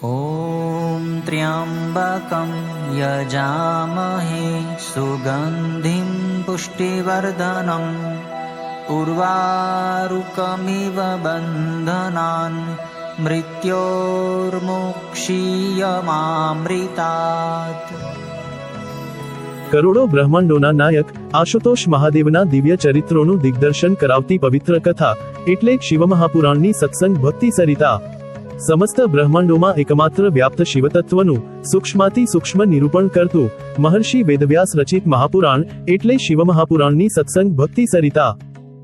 ॐ त्र्यम्बकं यजामहे सुगन्धिं पुष्टिवर्धनम् उर्वारुकमिव बन्धनान् मृत्योर्मुक्षीयमामृतात्। કરોડો બ્રહ્માંડોના નાયક આશુતોષ મહાદેવના દિવ્ય ચરિત્રોનું દિગ્દર્શન કરાવતી પવિત્ર કથા એટલે શિવમહાપુરાણની સત્સંગ ભક્તિ સરિતા। સમસ્ત બ્રહ્માંડોમાં એકમાત્ર વ્યાપ્ત શિવતત્વનું સૂક્ષ્માતિ સૂક્ષ્મ નિરૂપણ કરતું મહર્ષિ વેદવ્યાસ રચિત મહાપુરાણ એટલે શિવમહાપુરાણની સત્સંગ ભક્તિ સરિતા।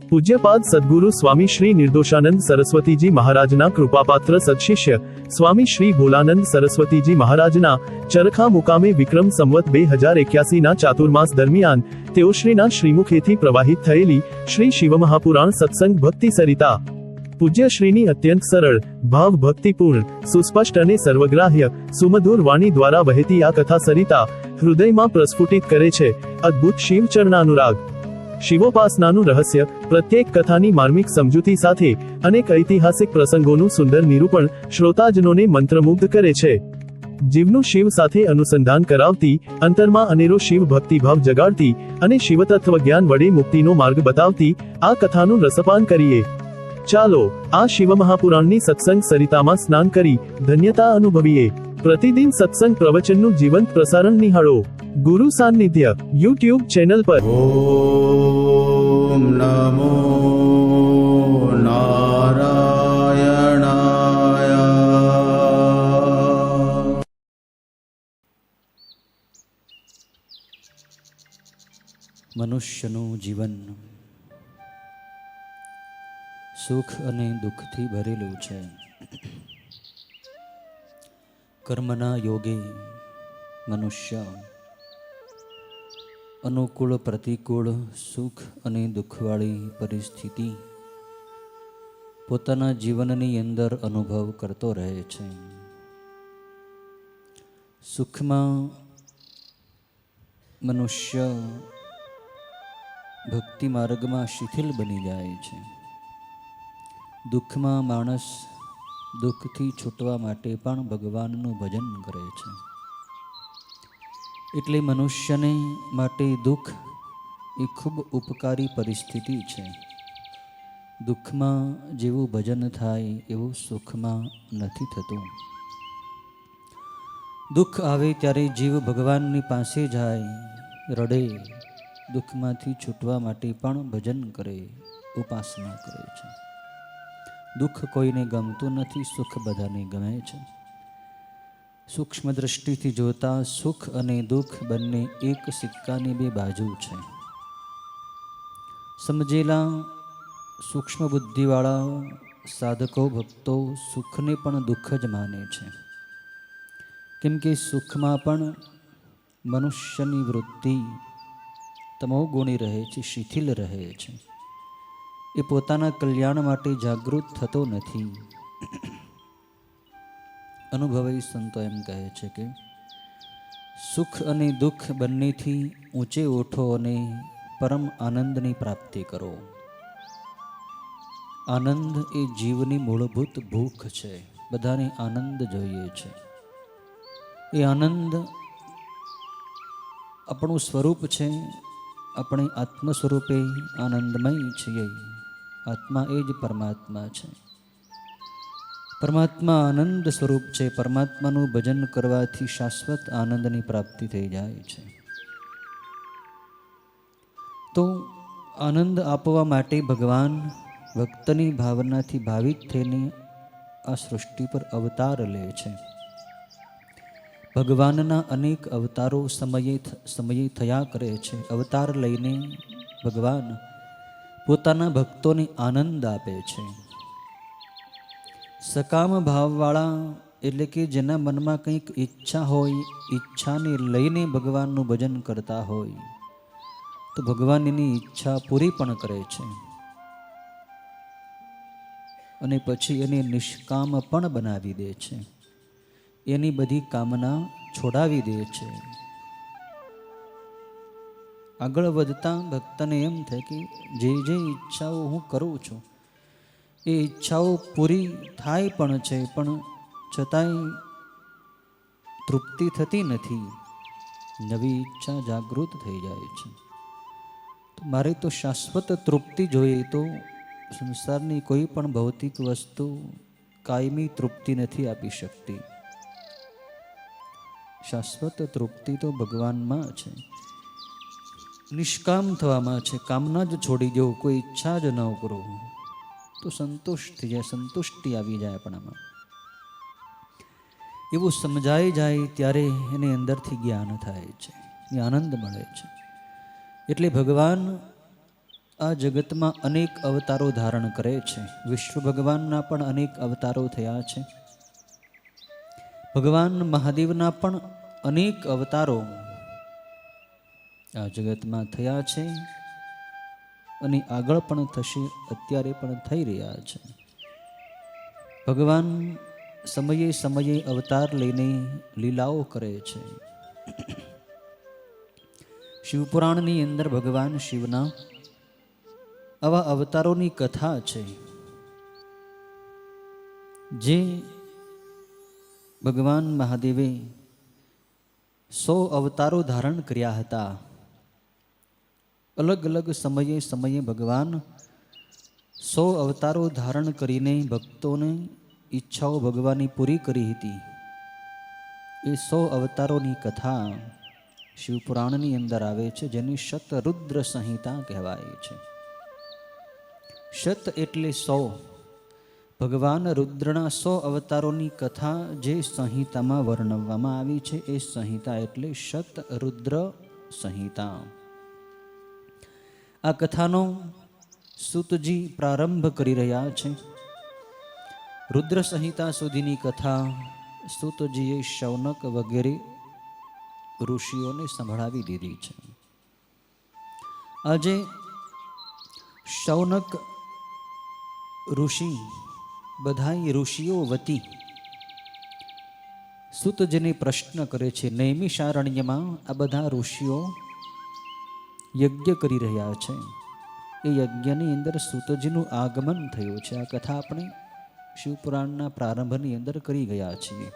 પૂજ્યપાદ સદગુરુ સ્વામી શ્રી નિર્દોષાનંદ સરસ્વતીજી મહારાજના કૃપાપાત્ર સદશિષ્ય સ્વામી શ્રી ભોલાનંદ સરસ્વતીજી મહારાજના ચરખા મુકામે વિક્રમ સંવત 2081ના ચાતુર્માસ દરમિયાન તેઓશ્રીના શ્રીમુખેથી પ્રવાહિત થયેલી શ્રી શિવમહાપુરાણ સત્સંગ ભક્તિ સરિતા પૂજ્ય શ્રીની અત્યંત સરળ ભાવ ભક્તિપૂર્ણ સુસ્પષ્ટ અને સર્વગ્રાહ્ય સુમધુર વાણી દ્વારા વહેતી આ કથા સરિતા હૃદયમાં પ્રસ્ફુટિત કરે છે અદ્ભુત શિવ ચરણાનુરાગ। શિવોપાસનાનું રહસ્ય પ્રત્યેક કથાની માર્મિક સમજૂતી સાથે અનેક ઐતિહાસિક પ્રસંગોનું સુંદર નિરૂપણ શ્રોતાજનોને મંત્રમુગ્ધ કરે છે। જીવનું શિવ સાથે અનુસંધાન કરાવતી અંતરમાં અનેરો શિવ ભક્તિભાવ જગાડતી અને શિવતત્વ જ્ઞાન વડે મુક્તિનો માર્ગ બતાવતી આ કથાનું રસપાન કરીએ। ચાલો આ શિવમહાપુરાણની સત્સંગ સરિતામાં સ્નાન કરી ધન્યતા અનુભવીએ। પ્રતિદિન સત્સંગ પ્રવચનનું જીવંત પ્રસારણ નિહાળો ગુરુ સાનિધ્ય યુટ્યુબ ચેનલ પર। ઓમ નમો નારાયણાય। મનુષ્યનું જીવન સુખ અને દુઃખથી ભરેલું છે। કર્મના યોગે મનુષ્ય અનુકૂળ પ્રતિકૂળ સુખ અને દુઃખવાળી પરિસ્થિતિ પોતાના જીવનની અંદર અનુભવ કરતો રહે છે। સુખમાં મનુષ્ય ભક્તિ માર્ગમાં શિથિલ બની જાય છે। દુઃખમાં માણસ દુઃખથી છૂટવા માટે પણ ભગવાનનું ભજન કરે છે। એટલે મનુષ્યને માટે દુઃખ એ ખૂબ ઉપકારી પરિસ્થિતિ છે। દુઃખમાં જેવું ભજન થાય એવું સુખમાં નથી થતું। દુઃખ આવે ત્યારે જીવ ભગવાનની પાસે જાય, રડે, દુઃખમાંથી છૂટવા માટે પણ ભજન કરે, ઉપાસના કરે છે। દુઃખ કોઈને ગમતું નથી, સુખ બધાને ગમે છે। સૂક્ષ્મ દ્રષ્ટિથી જોતા સુખ અને દુઃખ બંને એક સિક્કાની બે બાજુ છે। સમજેલા સૂક્ષ્મ બુદ્ધિવાળા સાધકો ભક્તો સુખને પણ દુઃખ જ માને છે, કેમ કે સુખમાં પણ મનુષ્યની વૃત્તિ તમોગુણી રહે છે, શિથિલ રહે છે। એ પોતાના કલ્યાણ માટે જાગૃત થતો નથી। અનુભવી સંતો એમ કહે છે કે સુખ અને દુઃખ બંનેથી ઊંચે ઉઠો અને પરમ આનંદની પ્રાપ્તિ કરો। આનંદ એ જીવની મૂળભૂત ભૂખ છે। બધાને આનંદ જોઈએ છે। એ આનંદ આપણું સ્વરૂપ છે। આપણે આત્મ સ્વરૂપે આનંદમય છીએ। આત્મા એ જ પરમાત્મા છે। પરમાત્મા આનંદ સ્વરૂપ છે। પરમાત્માનું ભજન કરવાથી શાશ્વત આનંદની પ્રાપ્તિ થઈ જાય છે। તો આનંદ આપવા માટે ભગવાન ભક્તની ભાવનાથી ભાવિત થઈને આ સૃષ્ટિ પર અવતાર લે છે। ભગવાનના અનેક અવતારો સમયે થયા કરે છે। અવતાર લઈને ભગવાન પોતાના ભક્તોને આનંદ આપે છે। સકામ ભાવવાળા એટલે કે જેના મનમાં કંઈક ઈચ્છા હોય, ઈચ્છાને લઈને ભગવાનનું ભજન કરતા હોય તો ભગવાન એની ઈચ્છા પૂરી પણ કરે છે અને પછી એને નિષ્કામ પણ બનાવી દે છે। એની બધી કામના છોડાવી દે છે। આગળ વધતા ભક્તને એમ થાય કે જે જે ઈચ્છાઓ હું કરું છું એ ઈચ્છાઓ પૂરી થાય પણ છે, પણ છતાંય તૃપ્તિ થતી નથી, નવી ઈચ્છા જાગૃત થઈ જાય છે. તો મારે તો શાશ્વત તૃપ્તિ જોઈએ, તો સંસારની કોઈ પણ ભૌતિક વસ્તુ કાયમી તૃપ્તિ નથી આપી શકતી. શાશ્વત તૃપ્તિ તો ભગવાનમાં છે, નિષ્કામ થવામાં છે. કામના જ છોડી દો, કોઈ ઈચ્છા જ ન કરો તો સંતુષ્ટ થઈ જાય, સંતુષ્ટિ આવી જાય આપણામાં. એવું સમજાઈ જાય ત્યારે એની અંદરથી જ્ઞાન થાય છે, એ આનંદ મળે છે. એટલે ભગવાન આ જગતમાં અનેક અવતારો ધારણ કરે છે. વિશ્વ ભગવાનના પણ અનેક અવતારો થયા છે. ભગવાન મહાદેવના પણ અનેક અવતારો આ જગતમાં થયા છે અને આગળ પણ થશે, અત્યારે પણ થઈ રહ્યા છે. ભગવાન સમયે સમયે અવતાર લઈને લીલાઓ કરે છે. શિવપુરાણની અંદર ભગવાન શિવના આવા અવતારોની કથા છે, જે ભગવાન મહાદેવે 100 અવતારો ધારણ કર્યા હતા. અલગ અલગ સમયે ભગવાન 100 અવતારો ધારણ કરીને ભક્તોને ઈચ્છાઓ ભગવાનની પૂરી કરી હતી. એ 100 અવતારોની કથા શિવપુરાણની અંદર આવે છે, જેની શતરુદ્ર સંહિતા કહેવાય છે. શત એટલે 100. ભગવાન રુદ્રના 100 અવતારોની કથા જે સંહિતામાં વર્ણવવામાં આવી છે, એ સંહિતા એટલે શતરુદ્ર સંહિતા. આ કથાનો સૂતજી પ્રારંભ કરી રહ્યા છે. રુદ્ર સંહિતા સુધીની કથા સૂતજીએ શૌનક વગેરે ઋષિઓને સંભળાવી દીધી છે. આજે શૌનક ઋષિ બધાય ઋષિઓ વતી સૂતજીને પ્રશ્ન કરે છે. નૈમિષારણ્યમાં આ બધા ઋષિઓ યજ્ઞ કરી રહ્યા છે. એ યજ્ઞની અંદર સૂતજીનું આગમન થયું છે. આ કથા આપણે શિવપુરાણના પ્રારંભની અંદર કરી ગયા છીએ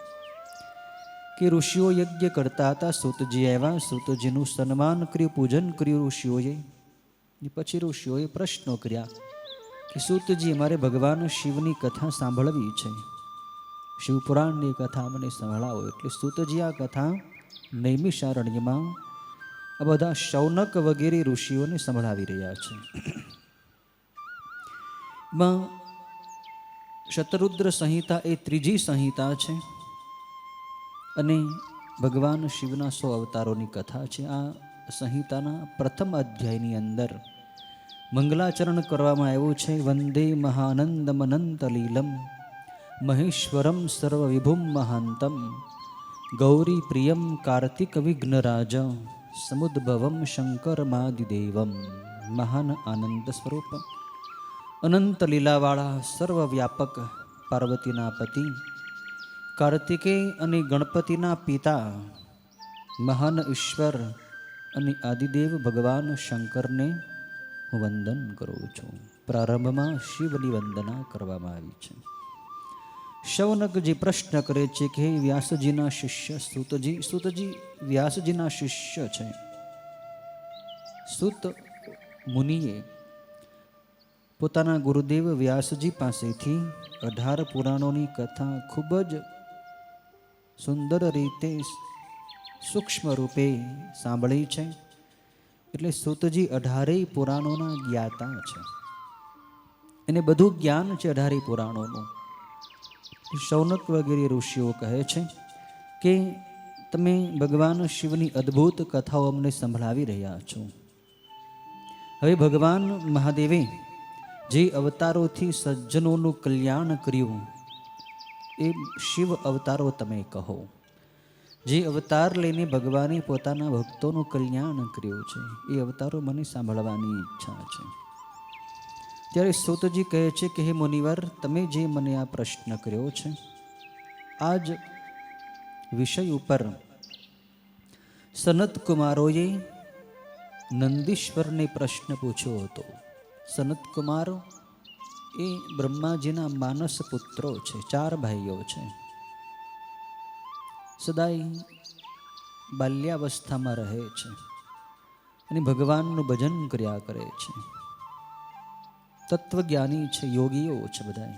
કે ઋષિઓ યજ્ઞ કરતા હતા. સૂતજી આવ્યા, સૂતજીનું સન્માન કર્યું, પૂજન કર્યું ઋષિઓએ. પછી ઋષિઓએ પ્રશ્નો કર્યા કે સૂતજી, અમારે ભગવાન શિવની કથા સાંભળવી છે, શિવપુરાણની કથા મને સંભળાવો. એટલે સૂતજી આ કથા નૈમિષારણ્યમાં આ બધા શૌનક વગેરે ઋષિઓને સંભળાવી રહ્યા છે. માં શતરુદ્ર સંહિતા એ ત્રીજી સંહિતા છે અને ભગવાન શિવના 100 અવતારોની કથા છે. આ સંહિતાના પ્રથમ અધ્યાયની અંદર મંગલાચરણ કરવામાં આવ્યું છે. વંદે મહાનંદમનંત લીલમ મહેશ્વરમ સર્વ વિભુમ મહાંતમ ગૌરી પ્રિયમ કાર્તિક વિઘ્નરાજ સમુદ્ભવમ શંકરમાદિદેવમ. મહાન આનંદ સ્વરૂપ, અનંત લીલાવાળા, સર્વવ્યાપક પાર્વતીના પતિ, કાર્તિકે અને ગણપતિના પિતા, મહાન ઈશ્વર અને આદિદેવ ભગવાન શંકરને હું વંદન કરું છું. પ્રારંભમાં શિવની વંદના કરવામાં આવી છે. શૌનકજી પ્રશ્ન કરે છે કે હે વ્યાસજીના શિષ્ય સૂતજી. સૂતજી વ્યાસજીના શિષ્ય છે. સૂત મુનિએ પોતાના ગુરુદેવ વ્યાસજી પાસેથી 18 પુરાણોની કથા ખૂબ જ સુંદર રીતે સૂક્ષ્મ રૂપે સાંભળી છે. એટલે સૂતજી 18 પુરાણોના જ્ઞાતા છે. એને બધું જ્ઞાન છે 18 પુરાણોનું. શૌનક વગેરે ઋષિઓ કહે છે કે તમે ભગવાન શિવની અદ્ભુત કથાઓ અમને સંભળાવી રહ્યા છો. હવે ભગવાન મહાદેવે જે અવતારોથી સજ્જનોનું કલ્યાણ કર્યું એ શિવ અવતારો તમે કહો. જે અવતાર લઈને ભગવાને પોતાના ભક્તોનું કલ્યાણ કર્યું છે એ અવતારો મને સાંભળવાની ઈચ્છા છે. ત્યારે સૂતજી કહે છે કે હે મુનિવર, તમે જે મને આ પ્રશ્ન કર્યો છે, આ જ વિષય ઉપર સનત કુમારોએ નંદીશ્વરને પ્રશ્ન પૂછ્યો હતો. સનત કુમાર એ બ્રહ્માજીના માનસ પુત્રો છે. 4 ભાઈઓ છે. સદાય બાલ્યાવસ્થામાં રહે છે અને ભગવાનનું ભજન કર્યા કરે છે. તત્વજ્ઞાની છે, યોગીઓ છે બધા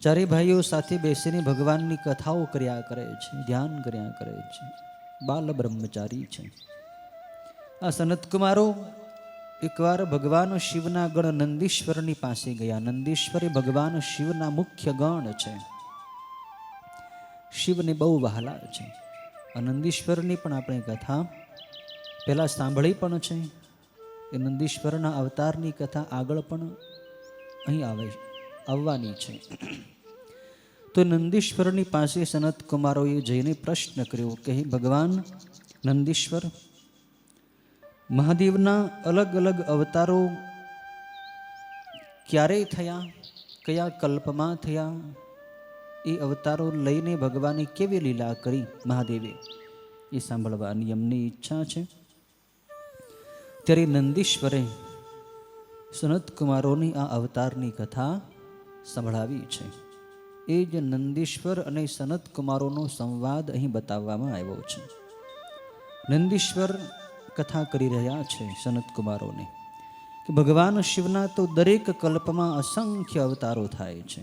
ચારેય ભાઈઓ સાથે બેસીને ભગવાનની કથાઓ કર્યા કરે છે, ધ્યાન કર્યા કરે છે. બાલ બ્રહ્મચારી છે. આ સનતકુમારો એકવાર ભગવાન શિવના ગણ નંદીશ્વરની પાસે ગયા. નંદીશ્વર એ ભગવાન શિવના મુખ્ય ગણ છે. શિવને બહુ વહાલા છે. આ નંદીશ્વરની પણ આપણે કથા પહેલા સાંભળી પણ છે. એ નંદીશ્વરના અવતારની કથા આગળ પણ અહીં આવવાની છે. તો નંદીશ્વરની પાસે સનત કુમારોએ જઈને પ્રશ્ન કર્યો કે ભગવાન નંદીશ્વર, મહાદેવના અલગ અલગ અવતારો ક્યારે થયા, કયા કલ્પમાં થયા, એ અવતારો લઈને ભગવાને કેવી લીલા કરી મહાદેવે, એ સાંભળવાની એમની ઈચ્છા છે. ત્યારે નંદીશ્વરે સનત કુમારોની આ અવતારની કથા સંભળાવી છે. એ જ નંદીશ્વર અને સનત કુમારોનો સંવાદ અહીં બતાવવામાં આવ્યો છે. નંદીશ્વર કથા કરી રહ્યા છે સનત કુમારોને કે ભગવાન શિવના તો દરેક કલ્પમાં અસંખ્ય અવતારો થાય છે.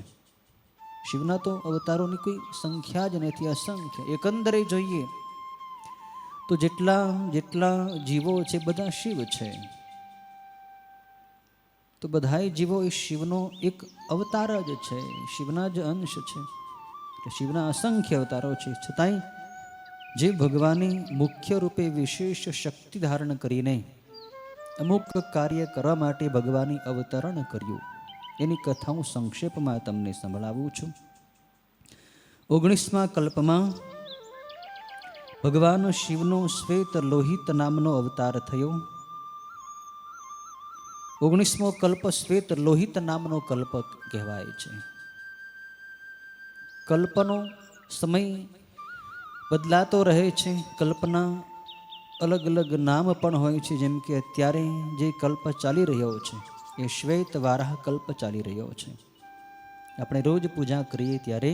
શિવના તો અવતારોની કોઈ સંખ્યા જ નથી, અસંખ્ય. એકંદરે જોઈએ તો જેટલા જીવો છે બધા શિવ છે. તો બધાય જીવો એ શિવનો એક અવતાર જ છે, શિવના જ અંશ છે. શિવના અસંખ્ય અવતારો છે. છતાંય જે ભગવાને મુખ્ય રૂપે વિશેષ શક્તિ ધારણ કરીને અમુક કાર્ય કરવા માટે ભગવાને અવતરણ કર્યું, એની કથા હું સંક્ષેપમાં તમને સંભળાવું છું. 19મા કલ્પમાં ભગવાન શિવનો શ્વેત લોહિત નામનો અવતાર થયો. 19મો કલ્પ શ્વેત લોહિત નામનો કલ્પ કહેવાય છે. કલ્પનો સમય બદલાતો રહે છે. કલ્પના અલગ અલગ નામ પણ હોય છે. જેમ કે અત્યારે જે કલ્પ ચાલી રહ્યો છે એ શ્વેત વારાહ કલ્પ ચાલી રહ્યો છે. આપણે રોજ પૂજા કરીએ ત્યારે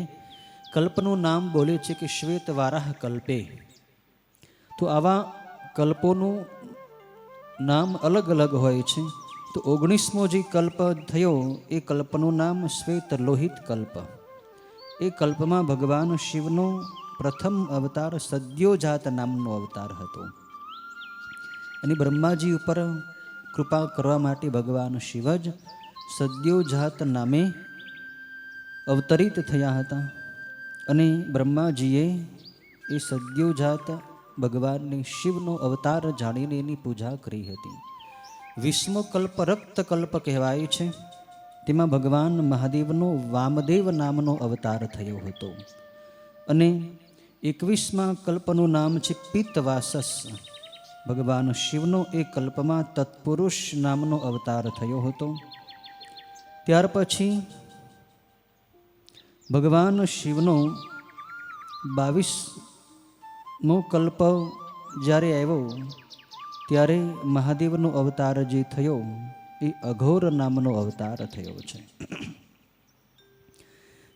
કલ્પનું નામ બોલે છે કે શ્વેત વારાહ કલ્પે. તો આવા કલ્પોનું નામ અલગ અલગ હોય છે. તો 19મો જે કલ્પ થયો એ કલ્પનું નામ શ્વેત લોહિત કલ્પ. એ કલ્પમાં ભગવાન શિવનો પ્રથમ અવતાર સદ્યોજાત નામનો અવતાર હતો. અને બ્રહ્માજી ઉપર કૃપા કરવા માટે ભગવાન શિવ જ સદ્યોજાત નામે અવતરિત થયા હતા. અને બ્રહ્માજીએ એ સદ્યોજાત ભગવાનને શિવનો અવતાર જાણીને એની પૂજા કરી હતી. 20મો કલ્પ રક્ત કલ્પ કહેવાય છે. તેમાં ભગવાન મહાદેવનો વામદેવ નામનો અવતાર થયો હતો. અને 21મા કલ્પનું નામ છે પિત્તવાસસ. ભગવાન શિવનો એ કલ્પમાં તત્પુરુષ નામનો અવતાર થયો હતો. ત્યાર પછી ભગવાન શિવનો 22મો કલ્પ જ્યારે આવ્યો ત્યારે મહાદેવનો અવતાર જે થયો એ અઘોર નામનો અવતાર થયો છે.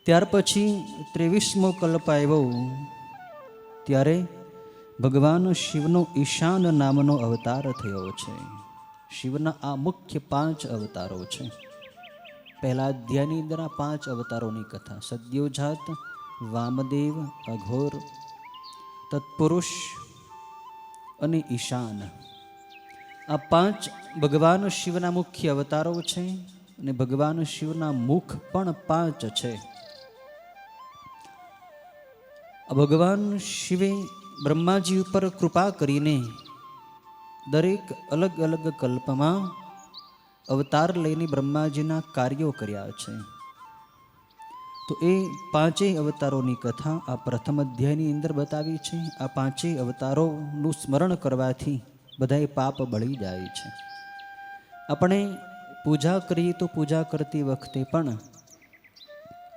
ત્યાર પછી 23મો કલ્પ આવ્યો ત્યારે ભગવાન શિવનો ઈશાન નામનો અવતાર થયો છે. શિવના આ મુખ્ય 5 અવતારો છે. પહેલા અધ્યાયની અંદર આ 5 અવતારોની કથા, સદ્યોજાત, વામદેવ, અઘોર, તત્પુરુષ અને ઈશાન, આ 5 ભગવાન શિવના મુખ્ય અવતારો છે. અને ભગવાન શિવના મુખ પણ 5 છે. ભગવાન શિવે બ્રહ્માજી ઉપર કૃપા કરીને દરેક અલગ અલગ કલ્પમાં અવતાર લઈને બ્રહ્માજીના કાર્યો કર્યા છે. તો એ 5 અવતારોની કથા આ પ્રથમ અધ્યાયની અંદર બતાવી છે. આ 5 અવતારોનું સ્મરણ કરવાથી બધાએ પાપ બળી જાય છે. આપણે પૂજા કરીએ તો પૂજા કરતી વખતે પણ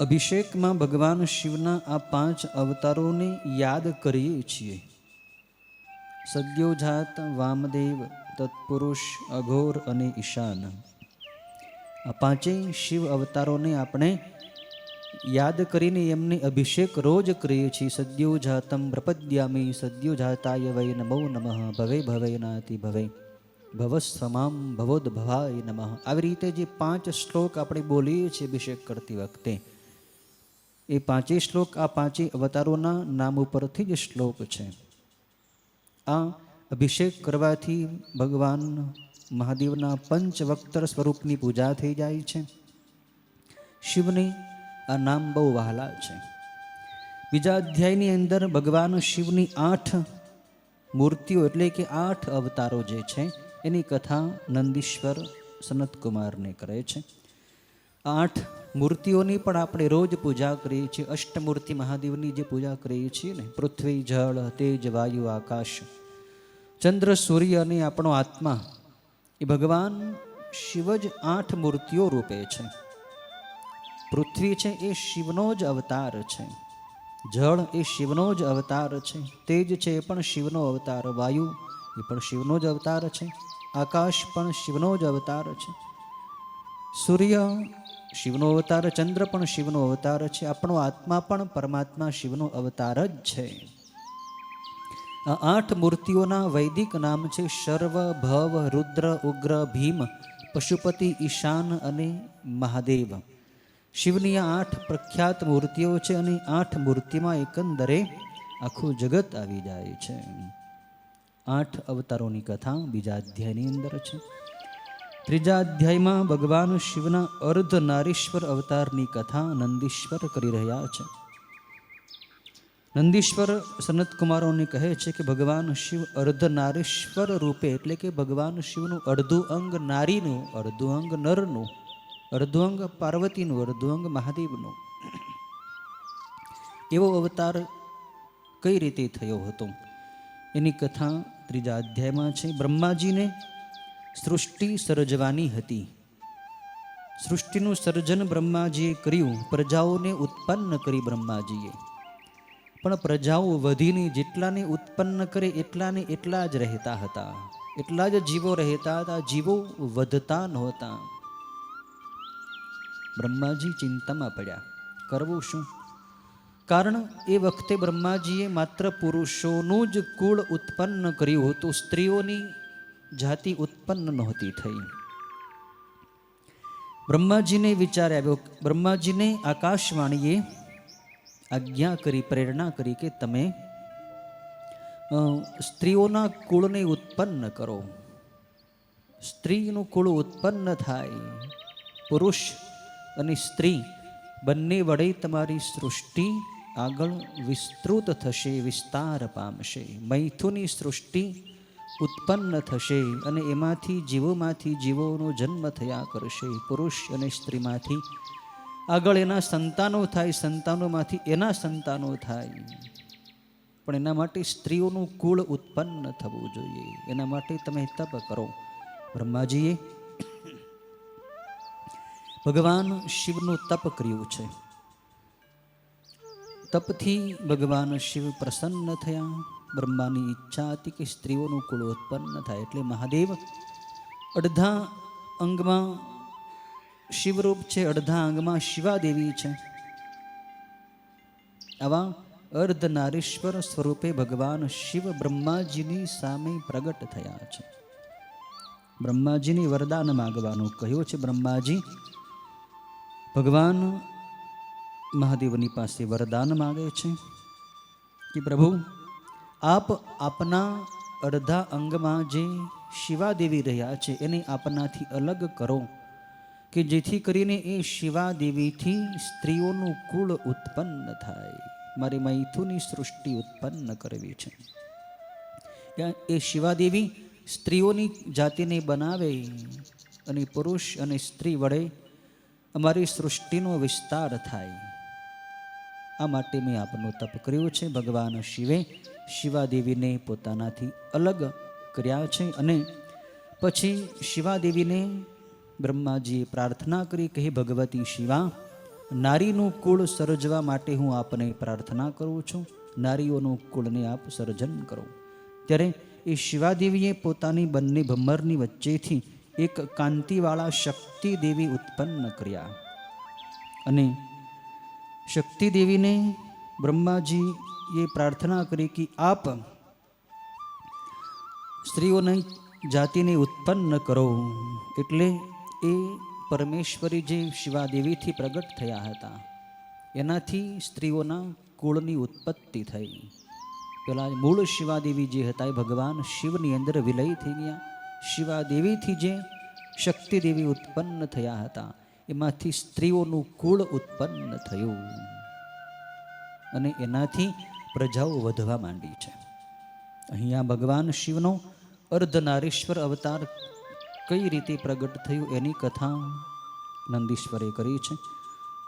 અભિષેકમાં ભગવાન શિવના આ 5 અવતારોને યાદ કરીએ છીએ. સદ્યોજાત, વામદેવ, તત્પુરુષ, અઘોર અને ઈશાન, આ 5 શિવ અવતારોને આપણે યાદ કરીને એમને અભિષેક રોજ કરીએ છીએ. સદ્યો જાતમ પ્રપદ્યામી સદ્યો જાતાય વૈ નમો નમઃ ભવે ભવૈનાતિ ભવે ભવસ્વમામ ભવોદ્ભવાય નમઃ. આવી રીતે જે 5 શ્લોક આપણે બોલીએ છીએ અભિષેક કરતી વખતે, એ 5 શ્લોક આ 5 અવતારોના નામ ઉપરથી જ શ્લોક છે. આ અભિષેક કરવાથી ભગવાન મહાદેવના પંચવક્તર સ્વરૂપની પૂજા થઈ જાય છે. શિવને આ નામ બહુ વહાલા છે. બીજા અધ્યાયની અંદર ભગવાન શિવની 8 મૂર્તિઓ એટલે કે 8 અવતારો જે છે એની કથા નંદીશ્વર સનતકુમારને કરે છે. 8 મૂર્તિઓની પણ આપણે રોજ પૂજા કરીએ છીએ. અષ્ટમૂર્તિ મહાદેવની જે પૂજા કરીએ છીએ ને, પૃથ્વી જળ તેજ વાયુ આકાશ ચંદ્ર સૂર્ય અને આપણો આત્મા, એ ભગવાન શિવ જ 8 મૂર્તિઓ રૂપે છે. પૃથ્વી છે એ શિવનો જ અવતાર છે. જળ એ શિવનો જ અવતાર છે. તેજ છે એ પણ શિવનો અવતાર. વાયુ એ પણ શિવનો જ અવતાર છે. આકાશ પણ શિવનો જ અવતાર છે. સૂર્ય શિવનો અવતાર, ચંદ્ર પણ શિવનો અવતાર છે. આપણો આત્મા પણ પરમાત્મા શિવનો અવતાર જ છે. આ 8 મૂર્તિઓના વૈદિક નામ છે શર્વ, ભવ, રુદ્ર, ઉગ્ર, ભીમ, પશુપતિ, ઈશાન અને મહાદેવ. શિવની આ 8 પ્રખ્યાત મૂર્તિઓ છે અને 8 મૂર્તિમાં એકંદરે આખું જગત આવી જાય છે. 8 અવતારોની કથા બીજા અધ્યાયની અંદર છે. ત્રીજા અધ્યાયમાં ભગવાન શિવના અર્ધનારીશ્વર અવતારની કથા નંદીશ્વર કરી રહ્યા છે. નંદીશ્વર સનતકુમારોને કહે છે કે ભગવાન શિવ અર્ધનારીશ્વર રૂપે, એટલે કે ભગવાન શિવનું અડધું અંગ નારીનું, અડધું અંગ નરનું, અડધું અંગ પાર્વતીનું, અડધું અંગ મહાદેવનું, એવો અવતાર કઈ રીતે થયો હતો એની કથા ત્રીજા અધ્યાયમાં છે. બ્રહ્માજીને સૃષ્ટિ સર્જવાની હતી. સૃષ્ટિનું સર્જન બ્રહ્માજીએ કર્યું. પ્રજાઓને ઉત્પન્ન કરી બ્રહ્માજીએ, પણ પ્રજાઓ વધીને જેટલાને ઉત્પન્ન કરે એટલાને એટલા જ રહેતા હતા. એટલા જ જીવો રહેતા હતા. જીવો વધતા નહોતા. બ્રહ્માજી ચિંતામાં પડ્યા, કરવું શું? કારણ એ વખતે બ્રહ્માજીએ માત્ર પુરુષોનું જ કુળ ઉત્પન્ન કર્યું હતું. સ્ત્રીઓની જાતિ ઉત્પન્ન નહોતી થઈ. બ્રહ્માજીને વિચાર આવ્યો. બ્રહ્માજીને આકાશવાણીએ આજ્ઞા કરી, પ્રેરણા કરી કે તમે સ્ત્રીઓના કુળને ઉત્પન્ન કરો. સ્ત્રીનું કુળ ઉત્પન્ન થાય, પુરુષ અને સ્ત્રી બંને વડે તમારી સૃષ્ટિ આગળ વિસ્તૃત થશે, વિસ્તાર પામશે. મૈથુની સૃષ્ટિ ઉત્પન્ન થશે અને એમાંથી જીવોનો જન્મ થયા કરશે. પુરુષ અને સ્ત્રીમાંથી આગળ એના સંતાનો થાય, સંતાનોમાંથી એના સંતાનો થાય. પણ એના માટે સ્ત્રીઓનું કુળ ઉત્પન્ન થવું જોઈએ. એના માટે તમે તપ કરો. બ્રહ્માજીએ ભગવાન શિવનું તપ કર્યું છે. તપથી ભગવાન શિવ પ્રસન્ન થયા. બ્રહ્માની ઈચ્છા હતી કે સ્ત્રીઓનું કુળ ઉત્પન્ન થાય. એટલે મહાદેવ અડધા અંગમાં શિવરૂપ છે, અડધા અંગમાં શિવાદેવી છે. આવા અર્ધનારીશ્વર સ્વરૂપે ભગવાન શિવ બ્રહ્માજીની સામે પ્રગટ થયા છે. બ્રહ્માજીને વરદાન માગવાનું કહ્યું છે. બ્રહ્માજી ભગવાન મહાદેવની પાસે વરદાન માગે છે કે પ્રભુ, આપ આપના અડધા અંગમાં જે શિવાદેવી રહ્યા છે એને આપનાથી અલગ કરો, કે જેથી કરીને એ શિવાદેવીથી સ્ત્રીઓનું કુળ ઉત્પન્ન થાય. મારી મૈથુની સૃષ્ટિ ઉત્પન્ન કરવી છે. એ શિવાદેવી સ્ત્રીઓની જાતિને બનાવે અને પુરુષ અને સ્ત્રી વડે અમારી સૃષ્ટિનો વિસ્તાર થાય. આ માટે મેં આપનું તપ કર્યું છે. ભગવાન શિવે શિવાદેવીને પોતાનાથી અલગ કર્યા છે અને પછી શિવાદેવીને બ્રહ્માજીએ પ્રાર્થના કરી કે હે ભગવતી શિવા, નારીનું કુળ સર્જવા માટે હું આપને પ્રાર્થના કરું છું. નારીઓનું કુળને આપ સર્જન કરો. ત્યારે એ શિવાદેવીએ પોતાની બંને ભમરની વચ્ચેથી એક કાંતિવાળા શક્તિ દેવી ઉત્પન્ન કર્યા અને શક્તિ દેવીને બ્રહ્માજીએ પ્રાર્થના કરી કે આપ સ્ત્રીઓની જાતિને ઉત્પન્ન કરો. એટલે એ પરમેશ્વરી જે શિવાદેવીથી પ્રગટ થયા હતા એનાથી સ્ત્રીઓના કુળની ઉત્પત્તિ થઈ. પેલા મૂળ શિવાદેવી જે હતા એ ભગવાન શિવની અંદર વિલય થઈ ગયા. શિવાદેવીથી જે શક્તિ દેવી ઉત્પન્ન થયા હતા એમાંથી સ્ત્રીઓનું કુળ ઉત્પન્ન થયું અને એનાથી પ્રજાઓ વધવા માંડી છે. અહીંયા ભગવાન શિવનો અર્ધનારીશ્વર અવતાર કઈ રીતે પ્રગટ થયું એની કથા નંદીશ્વરે કરી છે.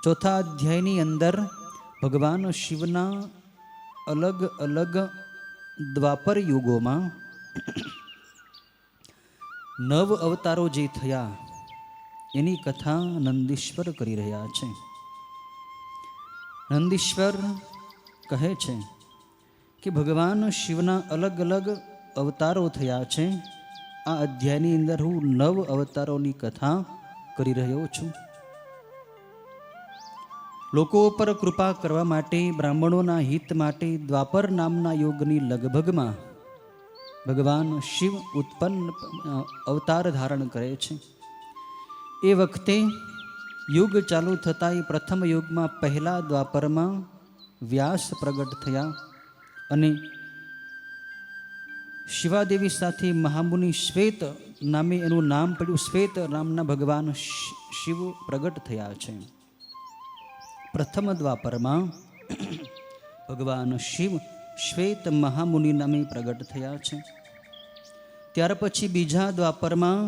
ચોથા અધ્યાયની અંદર ભગવાન શિવના અલગ અલગ દ્વાપર યુગોમાં 9 અવતારો જે થયા એની કથા નંદીશ્વર કરી રહ્યા છે. નંદીશ્વર કહે છે કે ભગવાન શિવના અલગ અલગ અવતારો થયા છે. આ અધ્યાયની અંદર હું 9 અવતારોની કથા કરી રહ્યો છું. લોકો પર કૃપા કરવા માટે, બ્રાહ્મણોના હિત માટે દ્વાપર નામના યુગની લગભગમાં ભગવાન શિવ અવતાર ધારણ કરે છે. એ વખતે યુગ ચાલુ થતાં એ પ્રથમ યુગમાં પહેલા દ્વાપરમાં વ્યાસ પ્રગટ થયા અને શિવાદેવી સાથે મહામુનિ શ્વેત નામે એનું નામ પડ્યું. શ્વેત નામના ભગવાન શિવ પ્રગટ થયા છે. પ્રથમ દ્વાપરમાં ભગવાન શિવ શ્વેત મહામુનિ નામે પ્રગટ થયા છે. ત્યાર પછી બીજા દ્વાપરમાં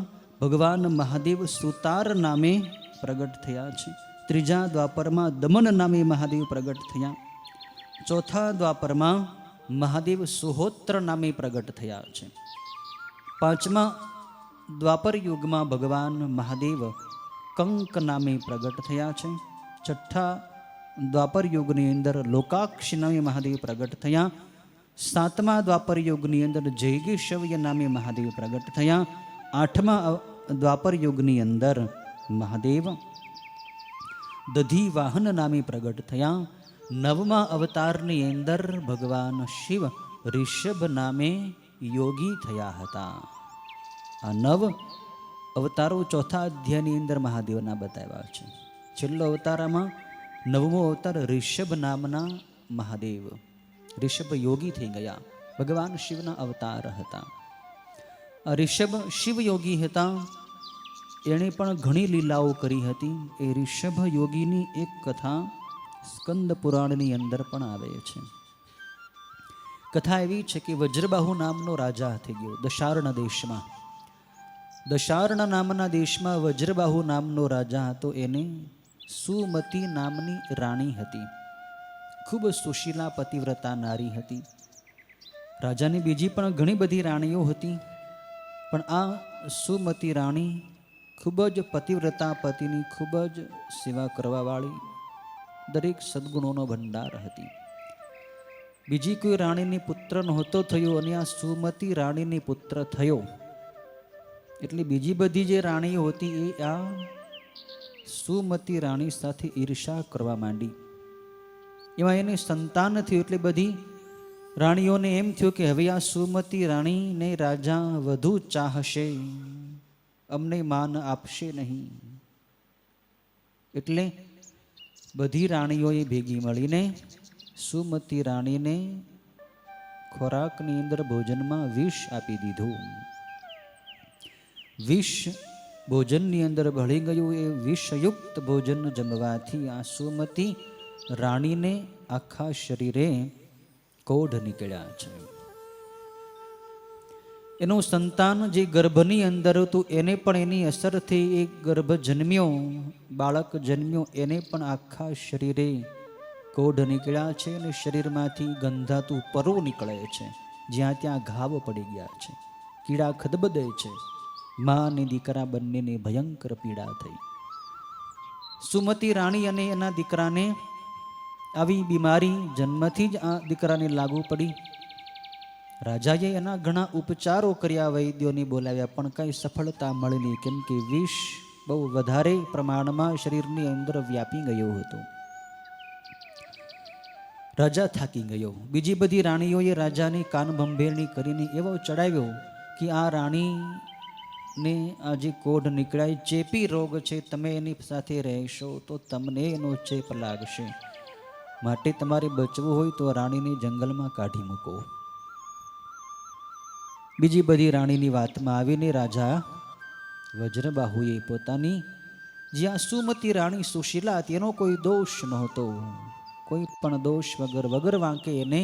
ભગવાન મહાદેવ સુતાર નામે પ્રગટ થયા છે. ત્રીજા દ્વાપરમાં દમન નામે મહાદેવ પ્રગટ થયા. ચોથા દ્વાપરમાં મહાદેવ સુહોત્ર નામે પ્રગટ થયા છે. પાંચમા દ્વાપર યુગમાં ભગવાન મહાદેવ કંક નામે પ્રગટ થયા છે. છઠ્ઠા દ્વાપર યુગની અંદર લોકાક્ષ નામે મહાદેવ પ્રગટ થયા. સાતમા દ્વાપર યુગની અંદર જૈગેશવ્ય નામે મહાદેવ પ્રગટ થયા. આઠમા દ્વાપર યુગની અંદર મહાદેવ દધી વાહન નામે પ્રગટ થયા. નવમા અવતારની અંદર ભગવાન શિવ ઋષભ નામે યોગી થયા હતા. આ 9 અવતારો ચોથા અધ્યાયની અંદર મહાદેવના બતાવ્યા છે. છેલ્લો અવતારમાં 9મો અવતાર ઋષભ નામના મહાદેવ ઋષભ યોગી થઈ ગયા. ભગવાન શિવના અવતાર હતા. આ ઋષભ શિવ યોગી હતા. એણે પણ ઘણી લીલાઓ કરી હતી. એ ઋષભ યોગીની એક કથા સ્કંદ પુરાણની અંદર પણ આવે છે. કથા એવી છે કે વજ્રબાહુ નામનો રાજા થઈ ગયો દશાર્ણ દેશમાં. દશાર્ણ નામના દેશમાં વજ્રબાહુ નામનો રાજા હતો. એને સુમતી નામની રાણી હતી. ખૂબ સુશીલા પતિવ્રતા નારી હતી. રાજાની બીજી પણ ઘણી બધી રાણીઓ હતી, પણ આ સુમતી રાણી ખૂબ જ પતિવ્રતા, પતિની ખૂબ જ સેવા કરવાવાળી, દરેક સદગુણોનો ભંડાર હતી. બીજી કોઈ રાણીને પુત્ર નહોતો થયો અને આ સુમતી રાણીને પુત્ર થયો. એટલે બીજી બધી જે રાણીઓ હતી એ આ સુમતી રાણી સાથે ઈર્ષા કરવા માંડી. એમાં એને સંતાન થયું. એટલે બધી રાણીઓને એમ થયું કે હવે આ સુમતી રાણીને રાજા વધુ ચાહશે, અમને માન આપશે નહીં. એટલે બધી રાણીઓએ ભેગી મળીને સુમતી રાણીને ખોરાકની અંદર ભોજનમાં વિષ આપી દીધું. વિષ ભોજનની અંદર ભળી ગયું. એ વિષયુક્ત ભોજન જમવાથી આ સુમતી રાણીને આખા શરીરે કોઢ નીકળ્યા છે. એનું સંતાન જે ગર્ભની અંદર હતું એને પણ એની અસરથી એક ગર્ભ જન્મ્યો, બાળક જન્મ્યો, એને પણ આખા શરીરે કોઢ નીકળ્યા છે અને શરીરમાંથી ગંધાતું પરુ નીકળે છે. જ્યાં ત્યાં ઘાવ પડી ગયા છે, કીડા ખદબદે છે. મા અને દીકરા બંનેને ભયંકર પીડા થઈ. સુમતી રાણી અને એના દીકરાને આવી બીમારી જન્મથી જ આ દીકરાને લાગુ પડી. રાજાએ એના ઘણા ઉપચારો કર્યા, વૈદ્યોને બોલાવ્યા, પણ કંઈ સફળતા મળી નહીં. કેમ કે વિષ બહુ વધારે પ્રમાણમાં શરીરની અંદર વ્યાપી ગયું હતું. રાજા થાકી ગયો. બીજી બધી રાણીઓએ રાજાને કાન ભંભેરણી કરીને એવો ચડાવ્યો કે આ રાણીને આજે કોઢ નીકળાય, ચેપી રોગ છે, તમે એની સાથે રહેશો તો તમને એનો ચેપ લાગશે, માટે તમારે બચવું હોય તો રાણીને જંગલમાં કાઢી મૂકો. બીજી બધી રાણીની વાતમાં આવીને રાજા વજ્રબાહુએ પોતાની જ્યાં સુમતી રાણી સુશીલા હતી એનો કોઈ દોષ નહોતો, કોઈ પણ દોષ વગર વાંકે એને